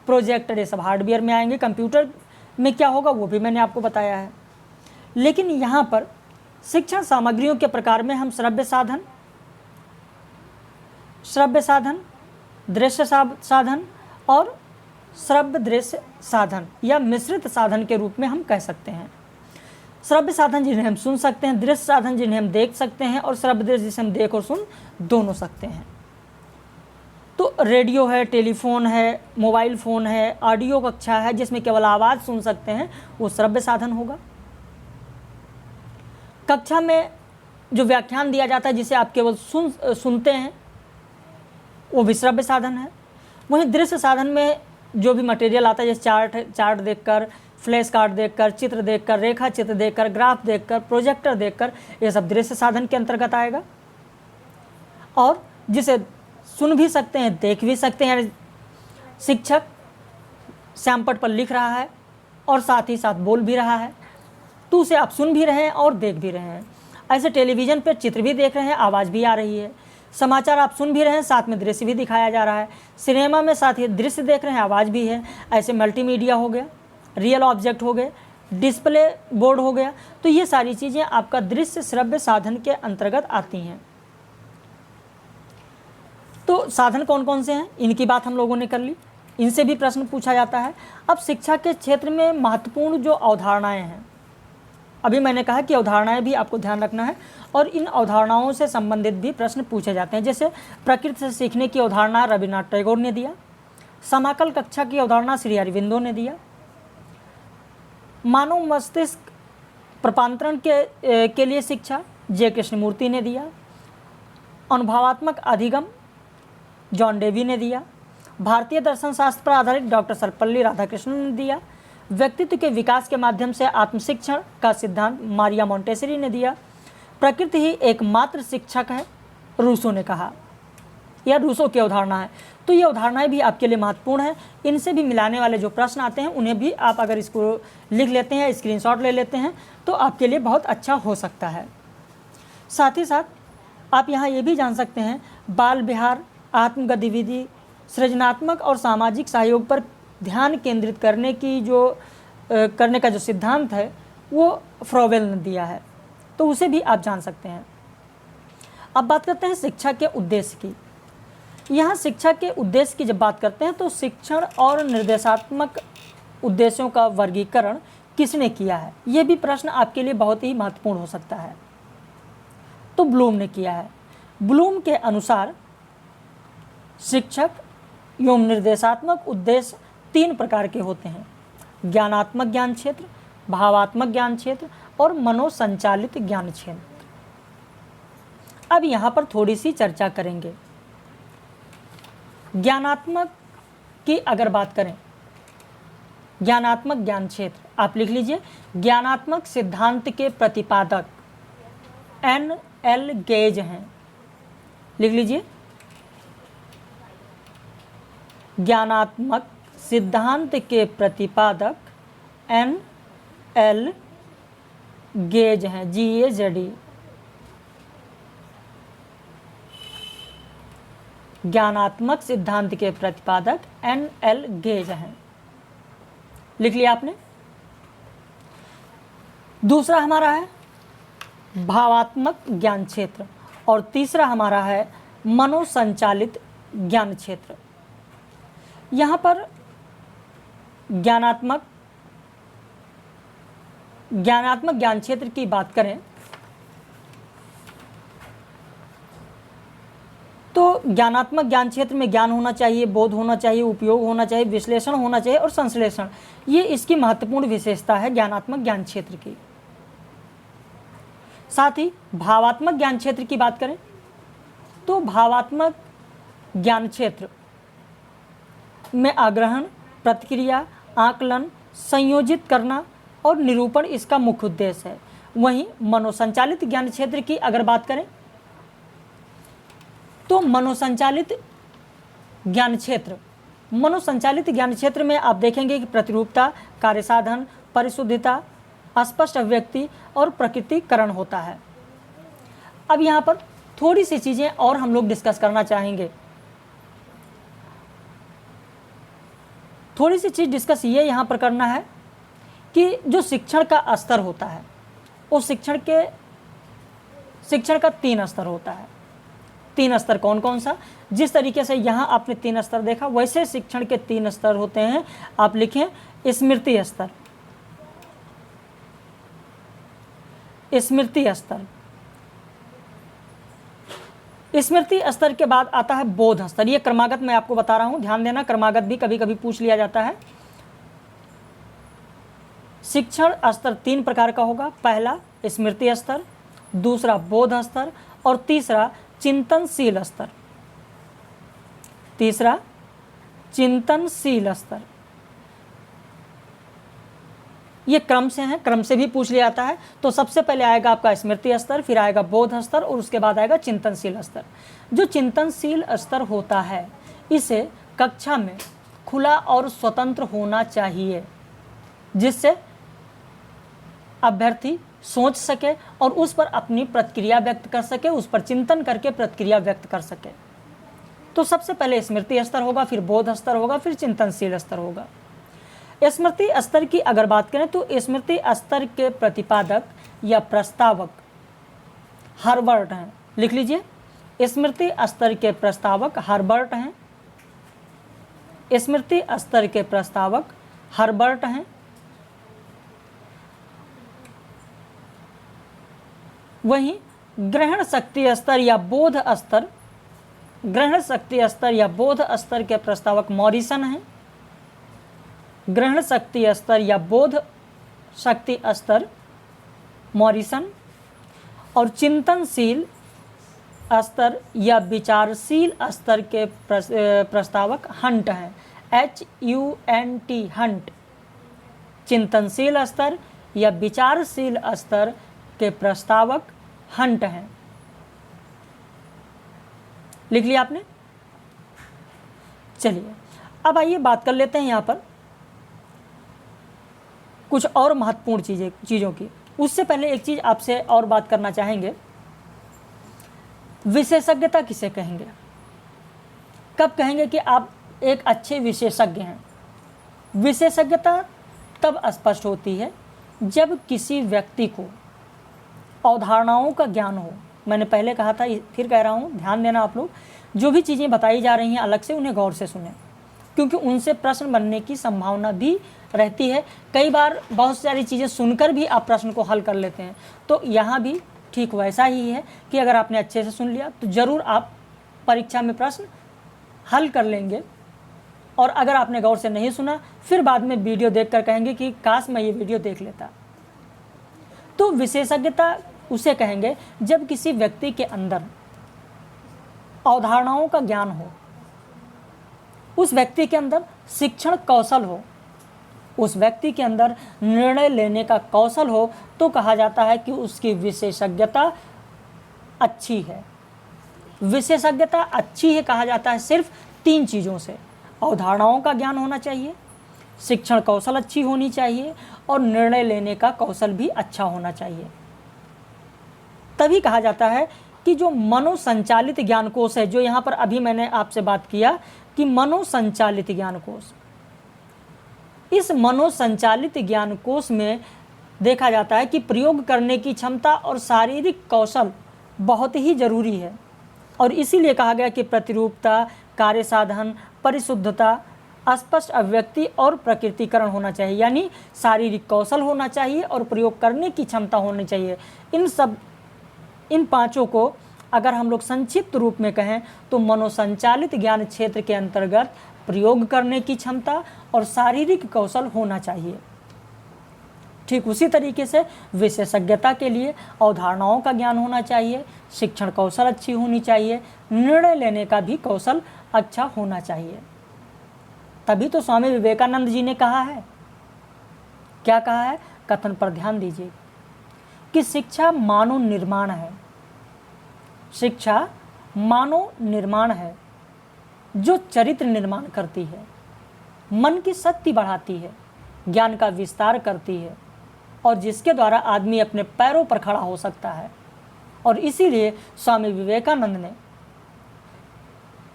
projector, ये सब हार्डवेयर में आएंगे। कंप्यूटर में क्या होगा वो भी मैंने आपको बताया है। लेकिन यहाँ पर शिक्षण सामग्रियों के प्रकार में हम श्रव्य साधन, दृश्य साधन और श्रव्य दृश्य साधन या मिश्रित साधन के रूप में हम कह सकते हैं। श्रव्य साधन जिन्हें हम सुन सकते हैं, दृश्य साधन जिन्हें हम देख सकते हैं, और श्रव्य दृश्य जिसे हम देख और सुन दोनों सकते हैं। तो रेडियो है, टेलीफोन है, मोबाइल फ़ोन है, ऑडियो कक्षा है जिसमें केवल आवाज़ सुन सकते हैं, वो श्रव्य साधन होगा। कक्षा में जो व्याख्यान दिया जाता है जिसे आप केवल सुनते हैं, वो भी श्रव्य साधन है। वहीं दृश्य साधन में जो भी मटेरियल आता है, जैसे चार्ट देखकर, फ्लैश कार्ड देखकर, चित्र देखकर, रेखा चित्र देखकर, ग्राफ देखकर, प्रोजेक्टर देखकर, ये सब दृश्य साधन के अंतर्गत आएगा। और जिसे सुन भी सकते हैं, देख भी सकते हैं, शिक्षक श्यामपट पर लिख रहा है और साथ ही साथ बोल भी रहा है, तो उसे आप सुन भी रहे हैं और देख भी रहे हैं। ऐसे टेलीविज़न पर चित्र भी देख रहे हैं, आवाज़ भी आ रही है। समाचार आप सुन भी रहे हैं, साथ में दृश्य भी दिखाया जा रहा है। सिनेमा में साथ ही दृश्य देख रहे हैं, आवाज़ भी है। ऐसे मल्टीमीडिया हो गया, रियल ऑब्जेक्ट हो गए, डिस्प्ले बोर्ड हो गया, तो ये सारी चीज़ें आपका दृश्य श्रव्य साधन के अंतर्गत आती हैं। तो साधन कौन कौन से हैं, इनकी बात हम लोगों ने कर ली, इनसे भी प्रश्न पूछा जाता है। अब शिक्षा के क्षेत्र में महत्वपूर्ण जो अवधारणाएं हैं, अभी मैंने कहा कि अवधारणाएं भी आपको ध्यान रखना है, और इन अवधारणाओं से संबंधित भी प्रश्न पूछे जाते हैं। जैसे प्रकृति से सीखने की अवधारणा रविन्द्रनाथ टैगोर ने दिया, समाकल कक्षा की अवधारणा श्री अरविंदो ने दिया, मानव मस्तिष्क प्रपांतरण के लिए शिक्षा जे कृष्णमूर्ति ने दिया, अनुभवात्मक अधिगम जॉन डेवी ने दिया, भारतीय दर्शन शास्त्र पर आधारित डॉक्टर सर्वपल्ली राधाकृष्णन ने दिया, व्यक्तित्व के विकास के माध्यम से आत्मशिक्षण का सिद्धांत मारिया मोंटेसरी ने दिया, प्रकृति ही एकमात्र शिक्षक है, रूसो ने कहा। यह रूसो की अवधारणा है। तो ये अवधारणाएं भी आपके लिए महत्वपूर्ण है। इनसे भी मिलाने वाले जो प्रश्न आते हैं उन्हें भी आप अगर इसको लिख लेते हैं, स्क्रीनशॉट ले लेते हैं, तो आपके लिए बहुत अच्छा हो सकता है। साथ ही साथ आप यहाँ ये भी जान सकते हैं, बाल विहार, आत्म गतिविधि, सृजनात्मक और सामाजिक सहयोग पर ध्यान केंद्रित करने का जो सिद्धांत है वो फ्रोवेल ने दिया है, तो उसे भी आप जान सकते हैं। अब बात करते हैं शिक्षा के उद्देश्य की। यहाँ शिक्षा के उद्देश्य की जब बात करते हैं तो शिक्षण और निर्देशात्मक उद्देश्यों का वर्गीकरण किसने किया है, ये भी प्रश्न आपके लिए बहुत ही महत्वपूर्ण हो सकता है। तो ब्लूम ने किया है। ब्लूम के अनुसार शिक्षक एवं निर्देशात्मक उद्देश्य 3 प्रकार के होते हैं: ज्ञानात्मक ज्ञान क्षेत्र, भावात्मक ज्ञान क्षेत्र और मनोसंचालित ज्ञान क्षेत्र। अब यहाँ पर थोड़ी सी चर्चा करेंगे। ज्ञानात्मक की अगर बात करें, ज्ञानात्मक ज्ञान क्षेत्र आप लिख लीजिए, ज्ञानात्मक सिद्धांत के प्रतिपादक N.L. गेज हैं। लिख लीजिए, ज्ञानात्मक सिद्धांत के प्रतिपादक N.L. गेज हैं, GAZE। ज्ञानात्मक सिद्धांत के प्रतिपादक N.L. गेज हैं। लिख लिया आपने। दूसरा हमारा है भावात्मक ज्ञान क्षेत्र और तीसरा हमारा है मनोसंचालित ज्ञान क्षेत्र। यहाँ पर ज्ञानात्मक ज्ञान क्षेत्र की बात करें तो ज्ञानात्मक ज्ञान क्षेत्र में ज्ञान होना चाहिए, बोध होना चाहिए, उपयोग होना चाहिए, विश्लेषण होना चाहिए और संश्लेषण। ये इसकी महत्वपूर्ण विशेषता है ज्ञानात्मक ज्ञान क्षेत्र की। साथ ही भावात्मक ज्ञान क्षेत्र की बात करें तो भावात्मक ज्ञान क्षेत्र में आग्रहण, प्रतिक्रिया, आकलन, संयोजित करना और निरूपण इसका मुख्य उद्देश्य है। वहीं मनोसंचालित ज्ञान क्षेत्र की अगर बात करें तो मनोसंचालित ज्ञान क्षेत्र में आप देखेंगे कि प्रतिरूपता, कार्यसाधन, परिशुद्धता, स्पष्ट अभिव्यक्ति और प्रकृतिकरण होता है। अब यहाँ पर थोड़ी सी चीज़ें और हम लोग डिस्कस करना चाहेंगे। थोड़ी सी चीज़ डिस्कस ये यहाँ पर करना है कि जो शिक्षण का स्तर होता है वो शिक्षण का 3 स्तर होता है। 3 स्तर कौन कौन सा? जिस तरीके से यहाँ आपने 3 स्तर देखा वैसे शिक्षण के 3 स्तर होते हैं। आप लिखें स्मृति स्तर, स्मृति स्तर के बाद आता है बोध स्तर। ये क्रमागत मैं आपको बता रहा हूँ, ध्यान देना, क्रमागत भी कभी कभी पूछ लिया जाता है। शिक्षण स्तर 3 प्रकार का होगा। पहला स्मृति स्तर, दूसरा बोध स्तर और तीसरा चिंतनशील स्तर। ये क्रम से हैं, क्रम से भी पूछ लिया जाता है। तो सबसे पहले आएगा आपका स्मृति स्तर, फिर आएगा बोध स्तर और उसके बाद आएगा चिंतनशील स्तर। जो चिंतनशील स्तर होता है इसे कक्षा में खुला और स्वतंत्र होना चाहिए, जिससे अभ्यर्थी सोच सके और उस पर अपनी प्रतिक्रिया व्यक्त कर सके, उस पर चिंतन करके प्रतिक्रिया व्यक्त कर सके। तो सबसे पहले स्मृति स्तर होगा, फिर बोध स्तर होगा, फिर चिंतनशील स्तर होगा। स्मृति स्तर की अगर बात करें तो स्मृति स्तर के प्रतिपादक या प्रस्तावक हर्वर्ड हैं। लिख लीजिए, स्मृति स्तर के प्रस्तावक हर्बर्ट हैं। स्मृति स्तर के प्रस्तावक हर्बर्ट हैं। वहीं ग्रहण शक्ति स्तर या बोध स्तर, ग्रहण शक्ति स्तर या बोध स्तर के प्रस्तावक मॉरिसन हैं। ग्रहण शक्ति स्तर या बोध शक्ति स्तर मॉरिसन। और चिंतनशील स्तर या विचारशील स्तर के प्रस्तावक हंट हैं, HUNT, हंट। चिंतनशील स्तर या विचारशील स्तर के प्रस्तावक हंट हैं। लिख लिया आपने? चलिए अब आइए बात कर लेते हैं यहाँ पर कुछ और महत्वपूर्ण चीज़ों की। उससे पहले एक चीज़ आपसे और बात करना चाहेंगे, विशेषज्ञता किसे कहेंगे? कब कहेंगे कि आप एक अच्छे विशेषज्ञ हैं? विशेषज्ञता तब स्पष्ट होती है जब किसी व्यक्ति को अवधारणाओं का ज्ञान हो। मैंने पहले कहा था, फिर कह रहा हूँ, ध्यान देना आप लोग। जो भी चीज़ें बताई जा रही हैं अलग से उन्हें गौर से सुनें, क्योंकि उनसे प्रश्न बनने की संभावना भी रहती है। कई बार बहुत सारी चीज़ें सुनकर भी आप प्रश्न को हल कर लेते हैं। तो यहाँ भी ठीक वैसा ही है कि अगर आपने अच्छे से सुन लिया तो ज़रूर आप परीक्षा में प्रश्न हल कर लेंगे। और अगर आपने गौर से नहीं सुना, फिर बाद में वीडियो देखकर कहेंगे कि काश मैं ये वीडियो देख लेता। तो विशेषज्ञता उसे कहेंगे जब किसी व्यक्ति के अंदर अवधारणाओं का ज्ञान हो, उस व्यक्ति के अंदर शिक्षण कौशल हो, उस व्यक्ति के अंदर निर्णय लेने का कौशल हो, तो कहा जाता है कि उसकी विशेषज्ञता अच्छी है। विशेषज्ञता अच्छी है कहा जाता है सिर्फ 3 चीज़ों से: अवधारणाओं का ज्ञान होना चाहिए, शिक्षण कौशल अच्छी होनी चाहिए, और निर्णय लेने का कौशल भी अच्छा होना चाहिए। तभी कहा जाता है कि जो मनोसंचालित ज्ञानकोश है, जो यहाँ पर अभी मैंने आपसे बात किया कि मनोसंचालित ज्ञानकोश, इस मनोसंचालित ज्ञानकोश में देखा जाता है कि प्रयोग करने की क्षमता और शारीरिक कौशल बहुत ही जरूरी है। और इसीलिए कहा गया कि प्रतिरूपता, कार्य साधन, परिशुद्धता, स्पष्ट अभिव्यक्ति और प्रकृतिकरण होना चाहिए। यानी शारीरिक कौशल होना चाहिए और प्रयोग करने की क्षमता होनी चाहिए। इन 5 को अगर हम लोग संक्षिप्त रूप में कहें तो मनोसंचालित ज्ञान क्षेत्र के अंतर्गत प्रयोग करने की क्षमता और शारीरिक कौशल होना चाहिए। ठीक उसी तरीके से विशेषज्ञता के लिए अवधारणाओं का ज्ञान होना चाहिए, शिक्षण कौशल अच्छी होनी चाहिए, निर्णय लेने का भी कौशल अच्छा होना चाहिए। तभी तो स्वामी विवेकानंद जी ने कहा है, क्या कहा है? कथन पर ध्यान दीजिए कि शिक्षा मानव निर्माण है। शिक्षा मानव निर्माण है जो चरित्र निर्माण करती है, मन की शक्ति बढ़ाती है, ज्ञान का विस्तार करती है, और जिसके द्वारा आदमी अपने पैरों पर खड़ा हो सकता है। और इसीलिए स्वामी विवेकानंद ने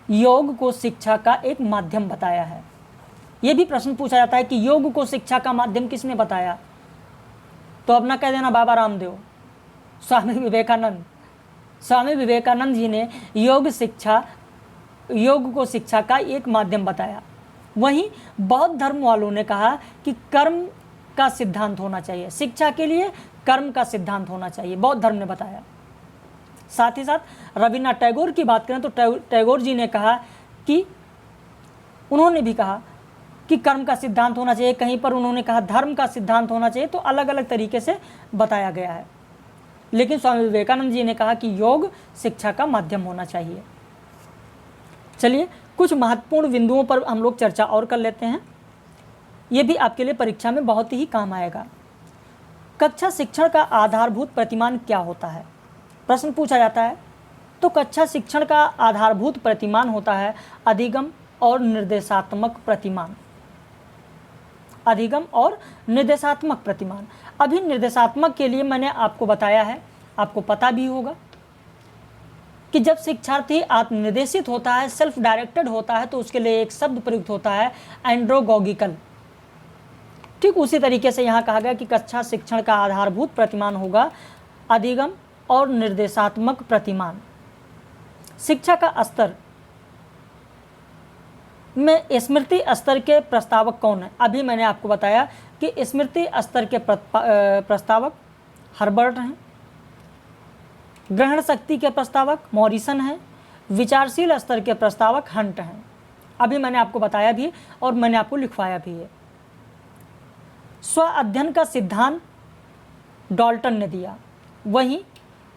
योग को शिक्षा का एक माध्यम बताया है। यह भी प्रश्न पूछा जाता है कि योग को शिक्षा का माध्यम किसने बताया? तो अब ना कह देना बाबा रामदेव, स्वामी विवेकानंद। स्वामी विवेकानंद जी ने योग को शिक्षा का एक माध्यम बताया। वहीं बौद्ध धर्म वालों ने कहा कि कर्म का सिद्धांत होना चाहिए, शिक्षा के लिए कर्म का सिद्धांत होना चाहिए, बौद्ध धर्म ने बताया। साथ ही साथ रविन्द्रनाथ टैगोर की बात करें तो टैगोर जी ने कहा कि उन्होंने भी कहा कि कर्म का सिद्धांत होना चाहिए, कहीं पर उन्होंने कहा धर्म का सिद्धांत होना चाहिए। तो अलग अलग तरीके से बताया गया है, लेकिन स्वामी विवेकानंद जी ने कहा कि योग शिक्षा का माध्यम होना चाहिए। चलिए कुछ महत्वपूर्ण बिंदुओं पर हम लोग चर्चा और कर लेते हैं, ये भी आपके लिए परीक्षा में बहुत ही काम आएगा। कक्षा शिक्षण का आधारभूत प्रतिमान क्या होता है? प्रश्न पूछा जाता है। तो कक्षा शिक्षण का आधारभूत प्रतिमान होता है अधिगम और निर्देशात्मक प्रतिमान। अधिगम और निर्देशात्मक प्रतिमान। अभी निर्देशात्मक के लिए मैंने आपको बताया है, आपको पता भी होगा कि जब शिक्षार्थी आत्मनिर्देशित होता है, सेल्फ डायरेक्टेड होता है, तो उसके लिए एक शब्द प्रयुक्त होता है एंड्रोगॉगिकल। ठीक उसी तरीके से यहाँ कहा गया कि कक्षा शिक्षण का आधारभूत प्रतिमान होगा अधिगम और निर्देशात्मक प्रतिमान। शिक्षा का स्तर में स्मृति स्तर के प्रस्तावक कौन है? अभी मैंने आपको बताया कि स्मृति स्तर के प्रस्तावक हर्बर्ट हैं, ग्रहण शक्ति के प्रस्तावक मॉरिसन हैं, विचारशील स्तर के प्रस्तावक हंट हैं। अभी मैंने आपको बताया भी और मैंने आपको लिखवाया भी है। स्व अध्ययन का सिद्धांत डाल्टन ने दिया, वहीं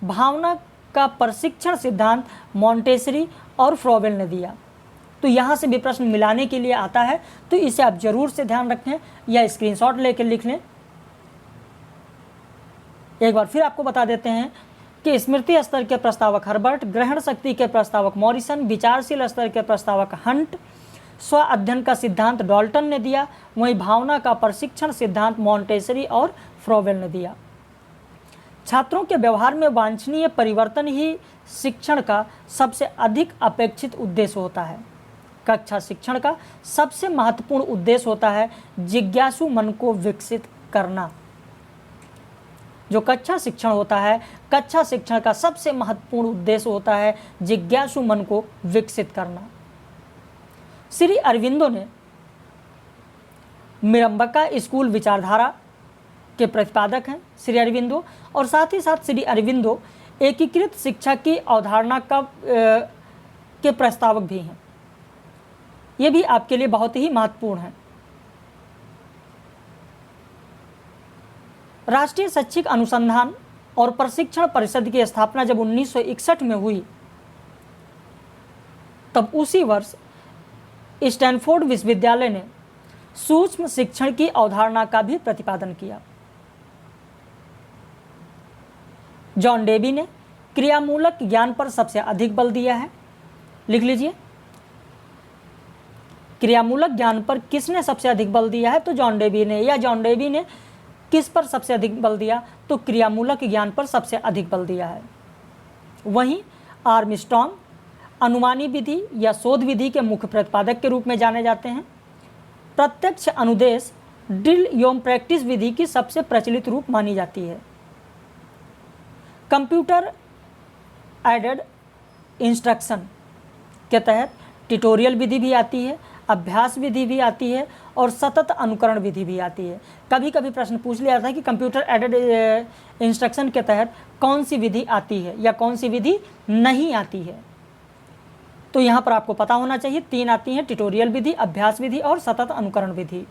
भावना का प्रशिक्षण सिद्धांत मॉन्टेसरी और फ्रोबेल ने दिया। तो यहाँ से भी प्रश्न मिलाने के लिए आता है, तो इसे आप जरूर से ध्यान रखें या स्क्रीनशॉट लेकर लिख लें। एक बार फिर आपको बता देते हैं कि स्मृति स्तर के प्रस्तावक हर्बर्ट, ग्रहण शक्ति के प्रस्तावक मॉरिसन, विचारशील स्तर के प्रस्तावक हंट, स्व अध्ययन का सिद्धांत डाल्टन ने दिया, वहीं भावना का प्रशिक्षण सिद्धांत मॉन्टेसरी और फ्रोबेल ने दिया। छात्रों के व्यवहार में वांछनीय परिवर्तन ही शिक्षण का सबसे अधिक अपेक्षित उद्देश्य होता है। कक्षा शिक्षण का सबसे महत्वपूर्ण उद्देश्य होता है जिज्ञासु मन को विकसित करना। जो कक्षा शिक्षण होता है, कक्षा शिक्षण का सबसे महत्वपूर्ण उद्देश्य होता है जिज्ञासु मन को विकसित करना। श्री अरविंदो ने मिरम्बका स्कूल विचारधारा के प्रतिपादक हैं श्री अरविंदो, और साथ ही साथ श्री अरविंदो एकीकृत शिक्षा की अवधारणा के प्रस्तावक भी हैं। ये भी आपके लिए बहुत ही महत्वपूर्ण है। राष्ट्रीय शैक्षिक अनुसंधान और प्रशिक्षण परिषद की स्थापना जब 1961 में हुई, तब उसी वर्ष स्टैनफोर्ड विश्वविद्यालय ने सूक्ष्म शिक्षण की अवधारणा का भी प्रतिपादन किया। जॉन डेवी ने क्रियामूलक ज्ञान पर सबसे अधिक बल दिया है। लिख लीजिए, क्रियामूलक ज्ञान पर किसने सबसे अधिक बल दिया है? तो जॉन डेवी ने। या जॉन डेवी ने किस पर सबसे अधिक बल दिया? तो क्रियामूलक ज्ञान पर सबसे अधिक बल दिया है। वहीं आर्मस्ट्रॉन्ग अनुमानी विधि या शोध विधि के मुख्य प्रतिपादक के रूप में जाने जाते हैं। प्रत्यक्ष अनुदेश ड्रिल एवं प्रैक्टिस विधि की सबसे प्रचलित रूप मानी जाती है। कंप्यूटर एडेड इंस्ट्रक्शन के तहत ट्यूटोरियल विधि भी आती है, अभ्यास विधि भी आती है और सतत अनुकरण विधि भी आती है। कभी कभी प्रश्न पूछ लिया था कि कंप्यूटर एडेड इंस्ट्रक्शन के तहत कौन सी विधि आती है या कौन सी विधि नहीं आती है। तो यहाँ पर आपको पता होना चाहिए, 3 आती हैं, ट्यूटोरियल विधि, अभ्यास विधि और सतत अनुकरण विधि।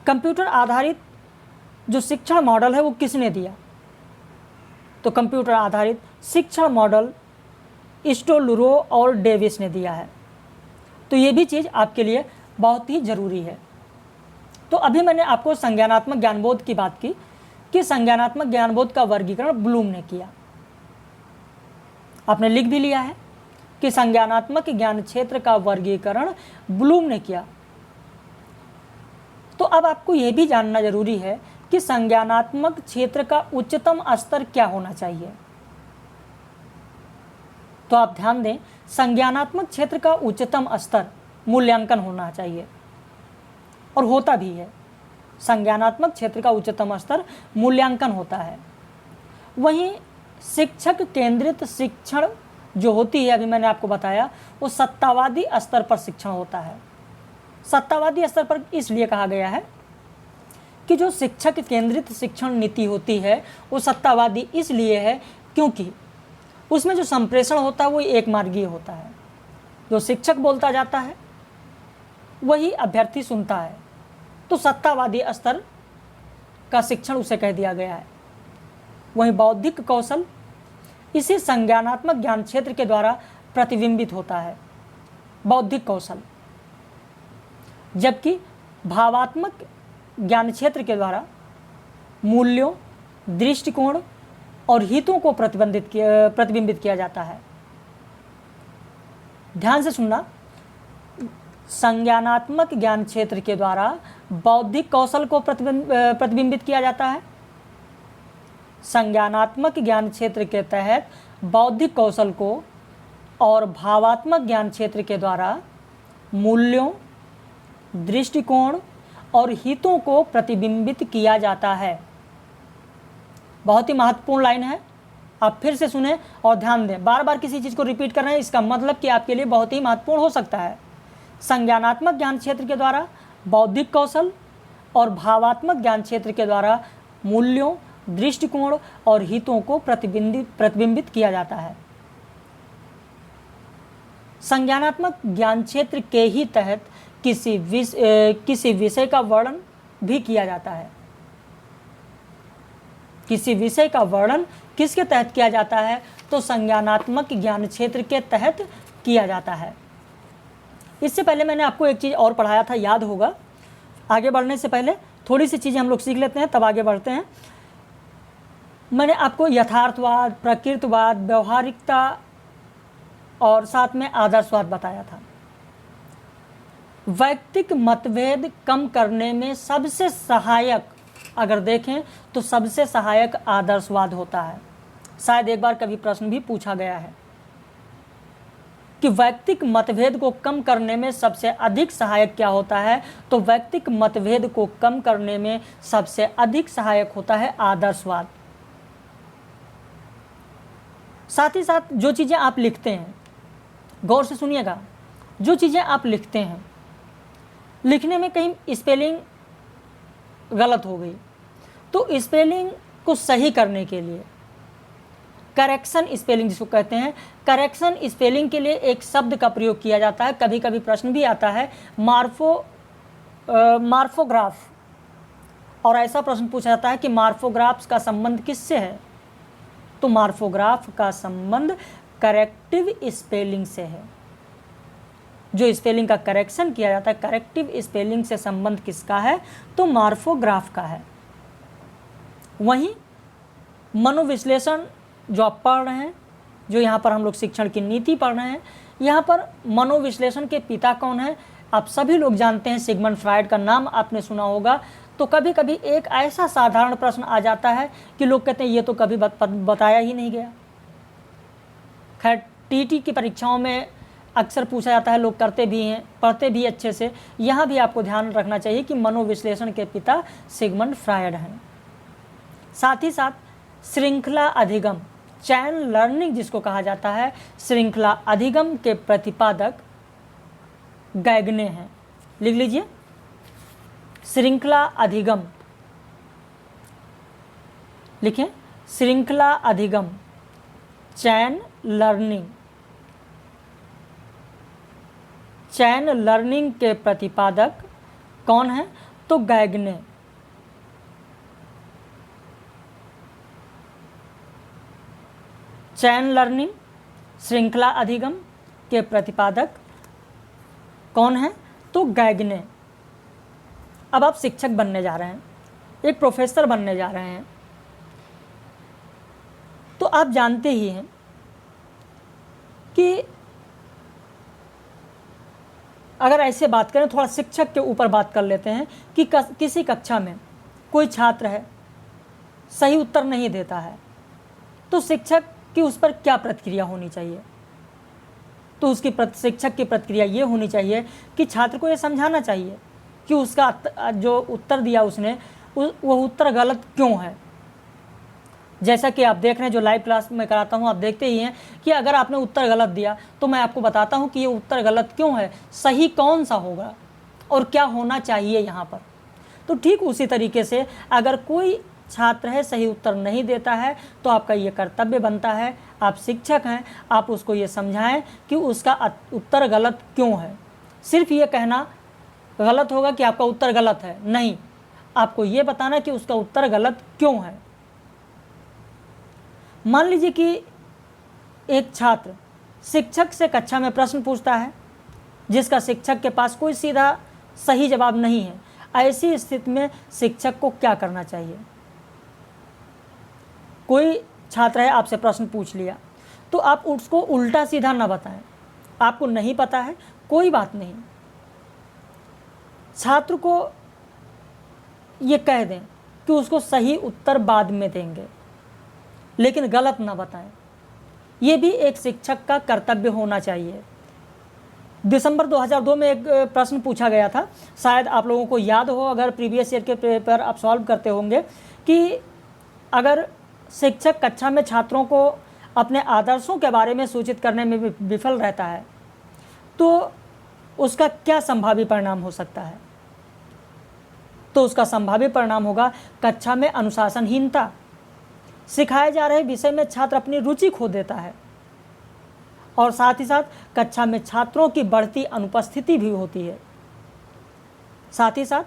कंप्यूटर आधारित जो शिक्षण मॉडल है वो किसने दिया? तो कंप्यूटर आधारित शिक्षण मॉडल स्टोलुरो और डेविस ने दिया है। तो ये भी चीज़ आपके लिए बहुत ही ज़रूरी है। तो अभी मैंने आपको संज्ञानात्मक ज्ञानबोध की बात की कि संज्ञानात्मक ज्ञानबोध का वर्गीकरण ब्लूम ने किया। आपने लिख भी लिया है कि संज्ञानात्मक ज्ञान क्षेत्र का वर्गीकरण ब्लूम ने किया। तो अब आपको यह भी जानना जरूरी है कि संज्ञानात्मक क्षेत्र का उच्चतम स्तर क्या होना चाहिए। तो आप ध्यान दें, संज्ञानात्मक क्षेत्र का उच्चतम स्तर मूल्यांकन होना चाहिए और होता भी है। संज्ञानात्मक क्षेत्र का उच्चतम स्तर मूल्यांकन होता है। वहीं शिक्षक केंद्रित शिक्षण जो होती है, अभी मैंने आपको बताया, वो सत्तावादी स्तर पर शिक्षण होता है। सत्तावादी स्तर पर इसलिए कहा गया है कि जो शिक्षक केंद्रित शिक्षण नीति होती है वो सत्तावादी इसलिए है क्योंकि उसमें जो संप्रेषण होता है वो एक मार्गीय होता है। जो शिक्षक बोलता जाता है वही अभ्यर्थी सुनता है। तो सत्तावादी स्तर का शिक्षण उसे कह दिया गया है। वहीं बौद्धिक कौशल इसी संज्ञानात्मक ज्ञान क्षेत्र के द्वारा प्रतिबिंबित होता है, बौद्धिक कौशल, जबकि भावात्मक ज्ञान क्षेत्र के द्वारा मूल्यों, दृष्टिकोण और हितों को प्रतिबिंबित किया जाता है। ध्यान से सुनना, संज्ञानात्मक ज्ञान क्षेत्र के द्वारा बौद्धिक कौशल को प्रतिबिंबित किया जाता है। संज्ञानात्मक ज्ञान क्षेत्र के तहत बौद्धिक कौशल को और भावात्मक ज्ञान क्षेत्र के द्वारा मूल्यों, दृष्टिकोण और हितों को प्रतिबिंबित किया जाता है। बहुत ही महत्वपूर्ण लाइन है, आप फिर से सुने और ध्यान दें। बार बार किसी चीज़ को रिपीट कर रहे हैं, इसका मतलब कि आपके लिए बहुत ही महत्वपूर्ण हो सकता है। संज्ञानात्मक ज्ञान क्षेत्र के द्वारा बौद्धिक कौशल और भावात्मक ज्ञान क्षेत्र के द्वारा मूल्यों, दृष्टिकोण और हितों को प्रतिबिंबित किया जाता है। संज्ञानात्मक ज्ञान क्षेत्र के ही तहत किसी विषय का वर्णन भी किया जाता है। किसी विषय का वर्णन किसके तहत किया जाता है? तो संज्ञानात्मक ज्ञान क्षेत्र के तहत किया जाता है। इससे पहले मैंने आपको एक चीज़ और पढ़ाया था, याद होगा। आगे बढ़ने से पहले थोड़ी सी चीज़ें हम लोग सीख लेते हैं, तब आगे बढ़ते हैं। मैंने आपको यथार्थवाद, प्रकृतिवाद, व्यवहारिकता और साथ में आदर्शवाद बताया था। वैयक्तिक मतभेद कम करने में सबसे सहायक, अगर देखें तो सबसे सहायक आदर्शवाद होता है। शायद एक बार कभी प्रश्न भी पूछा गया है कि वैयक्तिक मतभेद को कम करने में सबसे अधिक सहायक क्या होता है? तो वैयक्तिक मतभेद को कम करने में सबसे अधिक सहायक होता है आदर्शवाद। साथ ही साथ जो चीज़ें आप लिखते हैं, गौर से सुनिएगा, जो चीज़ें आप लिखते हैं, लिखने में कहीं स्पेलिंग गलत हो गई तो स्पेलिंग को सही करने के लिए करेक्शन स्पेलिंग जिसको कहते हैं, करेक्शन स्पेलिंग के लिए एक शब्द का प्रयोग किया जाता है। कभी कभी प्रश्न भी आता है मार्फोग्राफ, और ऐसा प्रश्न पूछा जाता है कि मार्फोग्राफ्स का संबंध किससे है? तो मार्फोग्राफ का संबंध करेक्टिव स्पेलिंग से है। जो स्पेलिंग का करेक्शन किया जाता है, करेक्टिव स्पेलिंग से संबंध किसका है? तो मार्फोग्राफ का है। वहीं मनोविश्लेषण जो आप पढ़ रहे हैं, जो यहाँ पर हम लोग शिक्षण की नीति पढ़ रहे हैं, यहाँ पर मनोविश्लेषण के पिता कौन है? आप सभी लोग जानते हैं, सिगमंड फ्रायड का नाम आपने सुना होगा। तो कभी कभी एक ऐसा साधारण प्रश्न आ जाता है कि लोग कहते हैं ये तो कभी बताया ही नहीं गया। खैर, टीटी की परीक्षाओं में अक्सर पूछा जाता है, लोग करते भी हैं, पढ़ते भी अच्छे से। यहाँ भी आपको ध्यान रखना चाहिए कि मनोविश्लेषण के पिता सिगमंड फ्रायड हैं। साथ ही साथ श्रृंखला अधिगम, चैन लर्निंग जिसको कहा जाता है, श्रृंखला अधिगम के प्रतिपादक गैगने हैं। लिख लीजिए, श्रृंखला अधिगम, लिखें, श्रृंखला अधिगम, चैन लर्निंग, चैन लर्निंग के प्रतिपादक कौन है? तो गैगने। चैन लर्निंग, श्रृंखला अधिगम के प्रतिपादक कौन है? तो गैगने। अब आप शिक्षक बनने जा रहे हैं, एक प्रोफेसर बनने जा रहे हैं, तो आप जानते ही हैं कि अगर ऐसे बात करें, थोड़ा शिक्षक के ऊपर बात कर लेते हैं कि किसी कक्षा में कोई छात्र है, सही उत्तर नहीं देता है, तो शिक्षक की उस पर क्या प्रतिक्रिया होनी चाहिए? तो उसकी शिक्षक की प्रतिक्रिया ये होनी चाहिए कि छात्र को ये समझाना चाहिए कि उसका जो उत्तर दिया उसने, वो उत्तर गलत क्यों है। जैसा कि आप देख रहे हैं, जो लाइव क्लास में कराता हूँ, आप देखते ही हैं कि अगर आपने उत्तर गलत दिया तो मैं आपको बताता हूँ कि ये उत्तर गलत क्यों है, सही कौन सा होगा और क्या होना चाहिए यहाँ पर। तो ठीक उसी तरीके से अगर कोई छात्र है सही उत्तर नहीं देता है, तो आपका ये कर्तव्य बनता है, आप शिक्षक हैं, आप उसको ये समझाएं कि उसका उत्तर गलत क्यों है। सिर्फ ये कहना गलत होगा कि आपका उत्तर गलत है, नहीं, आपको ये बताना कि उसका उत्तर गलत क्यों है। मान लीजिए कि एक छात्र शिक्षक से कक्षा में प्रश्न पूछता है जिसका शिक्षक के पास कोई सीधा सही जवाब नहीं है। ऐसी स्थिति में शिक्षक को क्या करना चाहिए? कोई छात्र है, आपसे प्रश्न पूछ लिया, तो आप उसको उल्टा सीधा ना बताएं। आपको नहीं पता है, कोई बात नहीं, छात्र को ये कह दें कि उसको सही उत्तर बाद में देंगे, लेकिन गलत ना बताएं। ये भी एक शिक्षक का कर्तव्य होना चाहिए। दिसंबर 2002 में एक प्रश्न पूछा गया था, शायद आप लोगों को याद हो, अगर प्रीवियस ईयर के पेपर आप सॉल्व करते होंगे, कि अगर शिक्षक कक्षा में छात्रों को अपने आदर्शों के बारे में सूचित करने में विफल रहता है तो उसका क्या संभावी परिणाम हो सकता है? तो उसका संभावी परिणाम होगा कक्षा में अनुशासनहीनता। सिखाए जा रहे विषय में छात्र अपनी रुचि खो देता है और साथ ही साथ कक्षा में छात्रों की बढ़ती अनुपस्थिति भी होती है। साथ ही साथ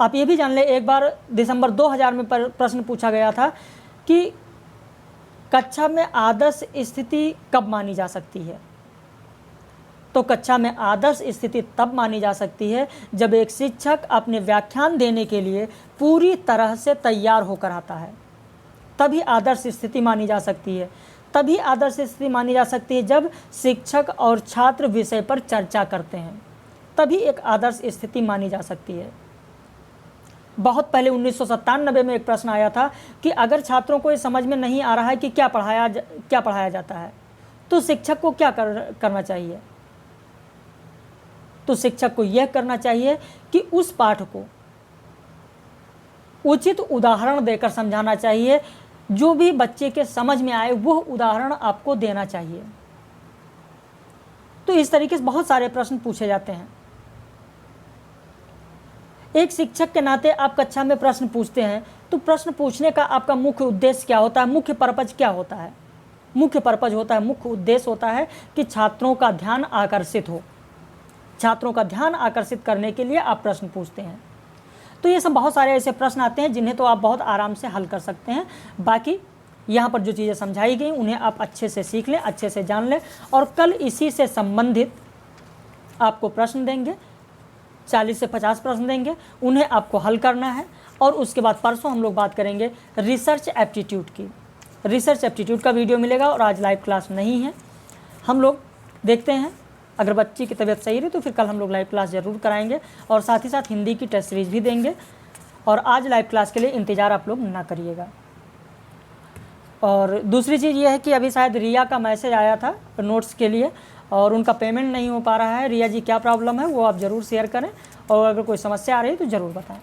आप ये भी जान लें, एक बार दिसंबर 2000 में प्रश्न पूछा गया था कि कक्षा में आदर्श स्थिति कब मानी जा सकती है? तो कक्षा में आदर्श स्थिति तब मानी जा सकती है जब एक शिक्षक अपने व्याख्यान देने के लिए पूरी तरह से तैयार होकर आता है, तभी आदर्श स्थिति मानी जा सकती है। तभी आदर्श स्थिति मानी जा सकती है जब शिक्षक और छात्र विषय पर चर्चा करते हैं, तभी एक आदर्श स्थिति मानी जा सकती है। बहुत पहले 1997 में एक प्रश्न आया था कि अगर छात्रों को ये समझ में नहीं आ रहा है कि क्या पढ़ाया जाता है तो शिक्षक को क्या करना चाहिए? तो शिक्षक को यह करना चाहिए कि उस पाठ को उचित उदाहरण देकर समझाना चाहिए। जो भी बच्चे के समझ में आए वह उदाहरण आपको देना चाहिए। तो इस तरीके से बहुत सारे प्रश्न पूछे जाते हैं। एक शिक्षक के नाते आप कक्षा में प्रश्न पूछते हैं तो प्रश्न पूछने का आपका मुख्य उद्देश्य क्या होता है? मुख्य पर्पज क्या होता है? मुख्य पर्पज होता है, मुख्य उद्देश्य होता है कि छात्रों का ध्यान आकर्षित हो। छात्रों का ध्यान आकर्षित करने के लिए आप प्रश्न पूछते हैं। तो ये सब बहुत सारे ऐसे प्रश्न आते हैं जिन्हें तो आप बहुत आराम से हल कर सकते हैं। बाकी यहाँ पर जो चीज़ें समझाई गई उन्हें आप अच्छे से सीख लें, अच्छे से जान लें और कल इसी से संबंधित आपको प्रश्न देंगे, 40 से 50 प्रश्न देंगे, उन्हें आपको हल करना है। और उसके बाद परसों हम लोग बात करेंगे रिसर्च एप्टीट्यूड की। रिसर्च एप्टीट्यूड का वीडियो मिलेगा और आज लाइव क्लास नहीं है। हम लोग देखते हैं, अगर बच्ची की तबीयत सही रही तो फिर कल हम लोग लाइव क्लास ज़रूर कराएंगे और साथ ही साथ हिंदी की टेस्ट सीरीज भी देंगे। और आज लाइव क्लास के लिए इंतज़ार आप लोग ना करिएगा। और दूसरी चीज़ ये है कि अभी शायद रिया का मैसेज आया था नोट्स के लिए और उनका पेमेंट नहीं हो पा रहा है। रिया जी क्या प्रॉब्लम है वो आप ज़रूर शेयर करें और अगर कोई समस्या आ रही है तो ज़रूर बताएं।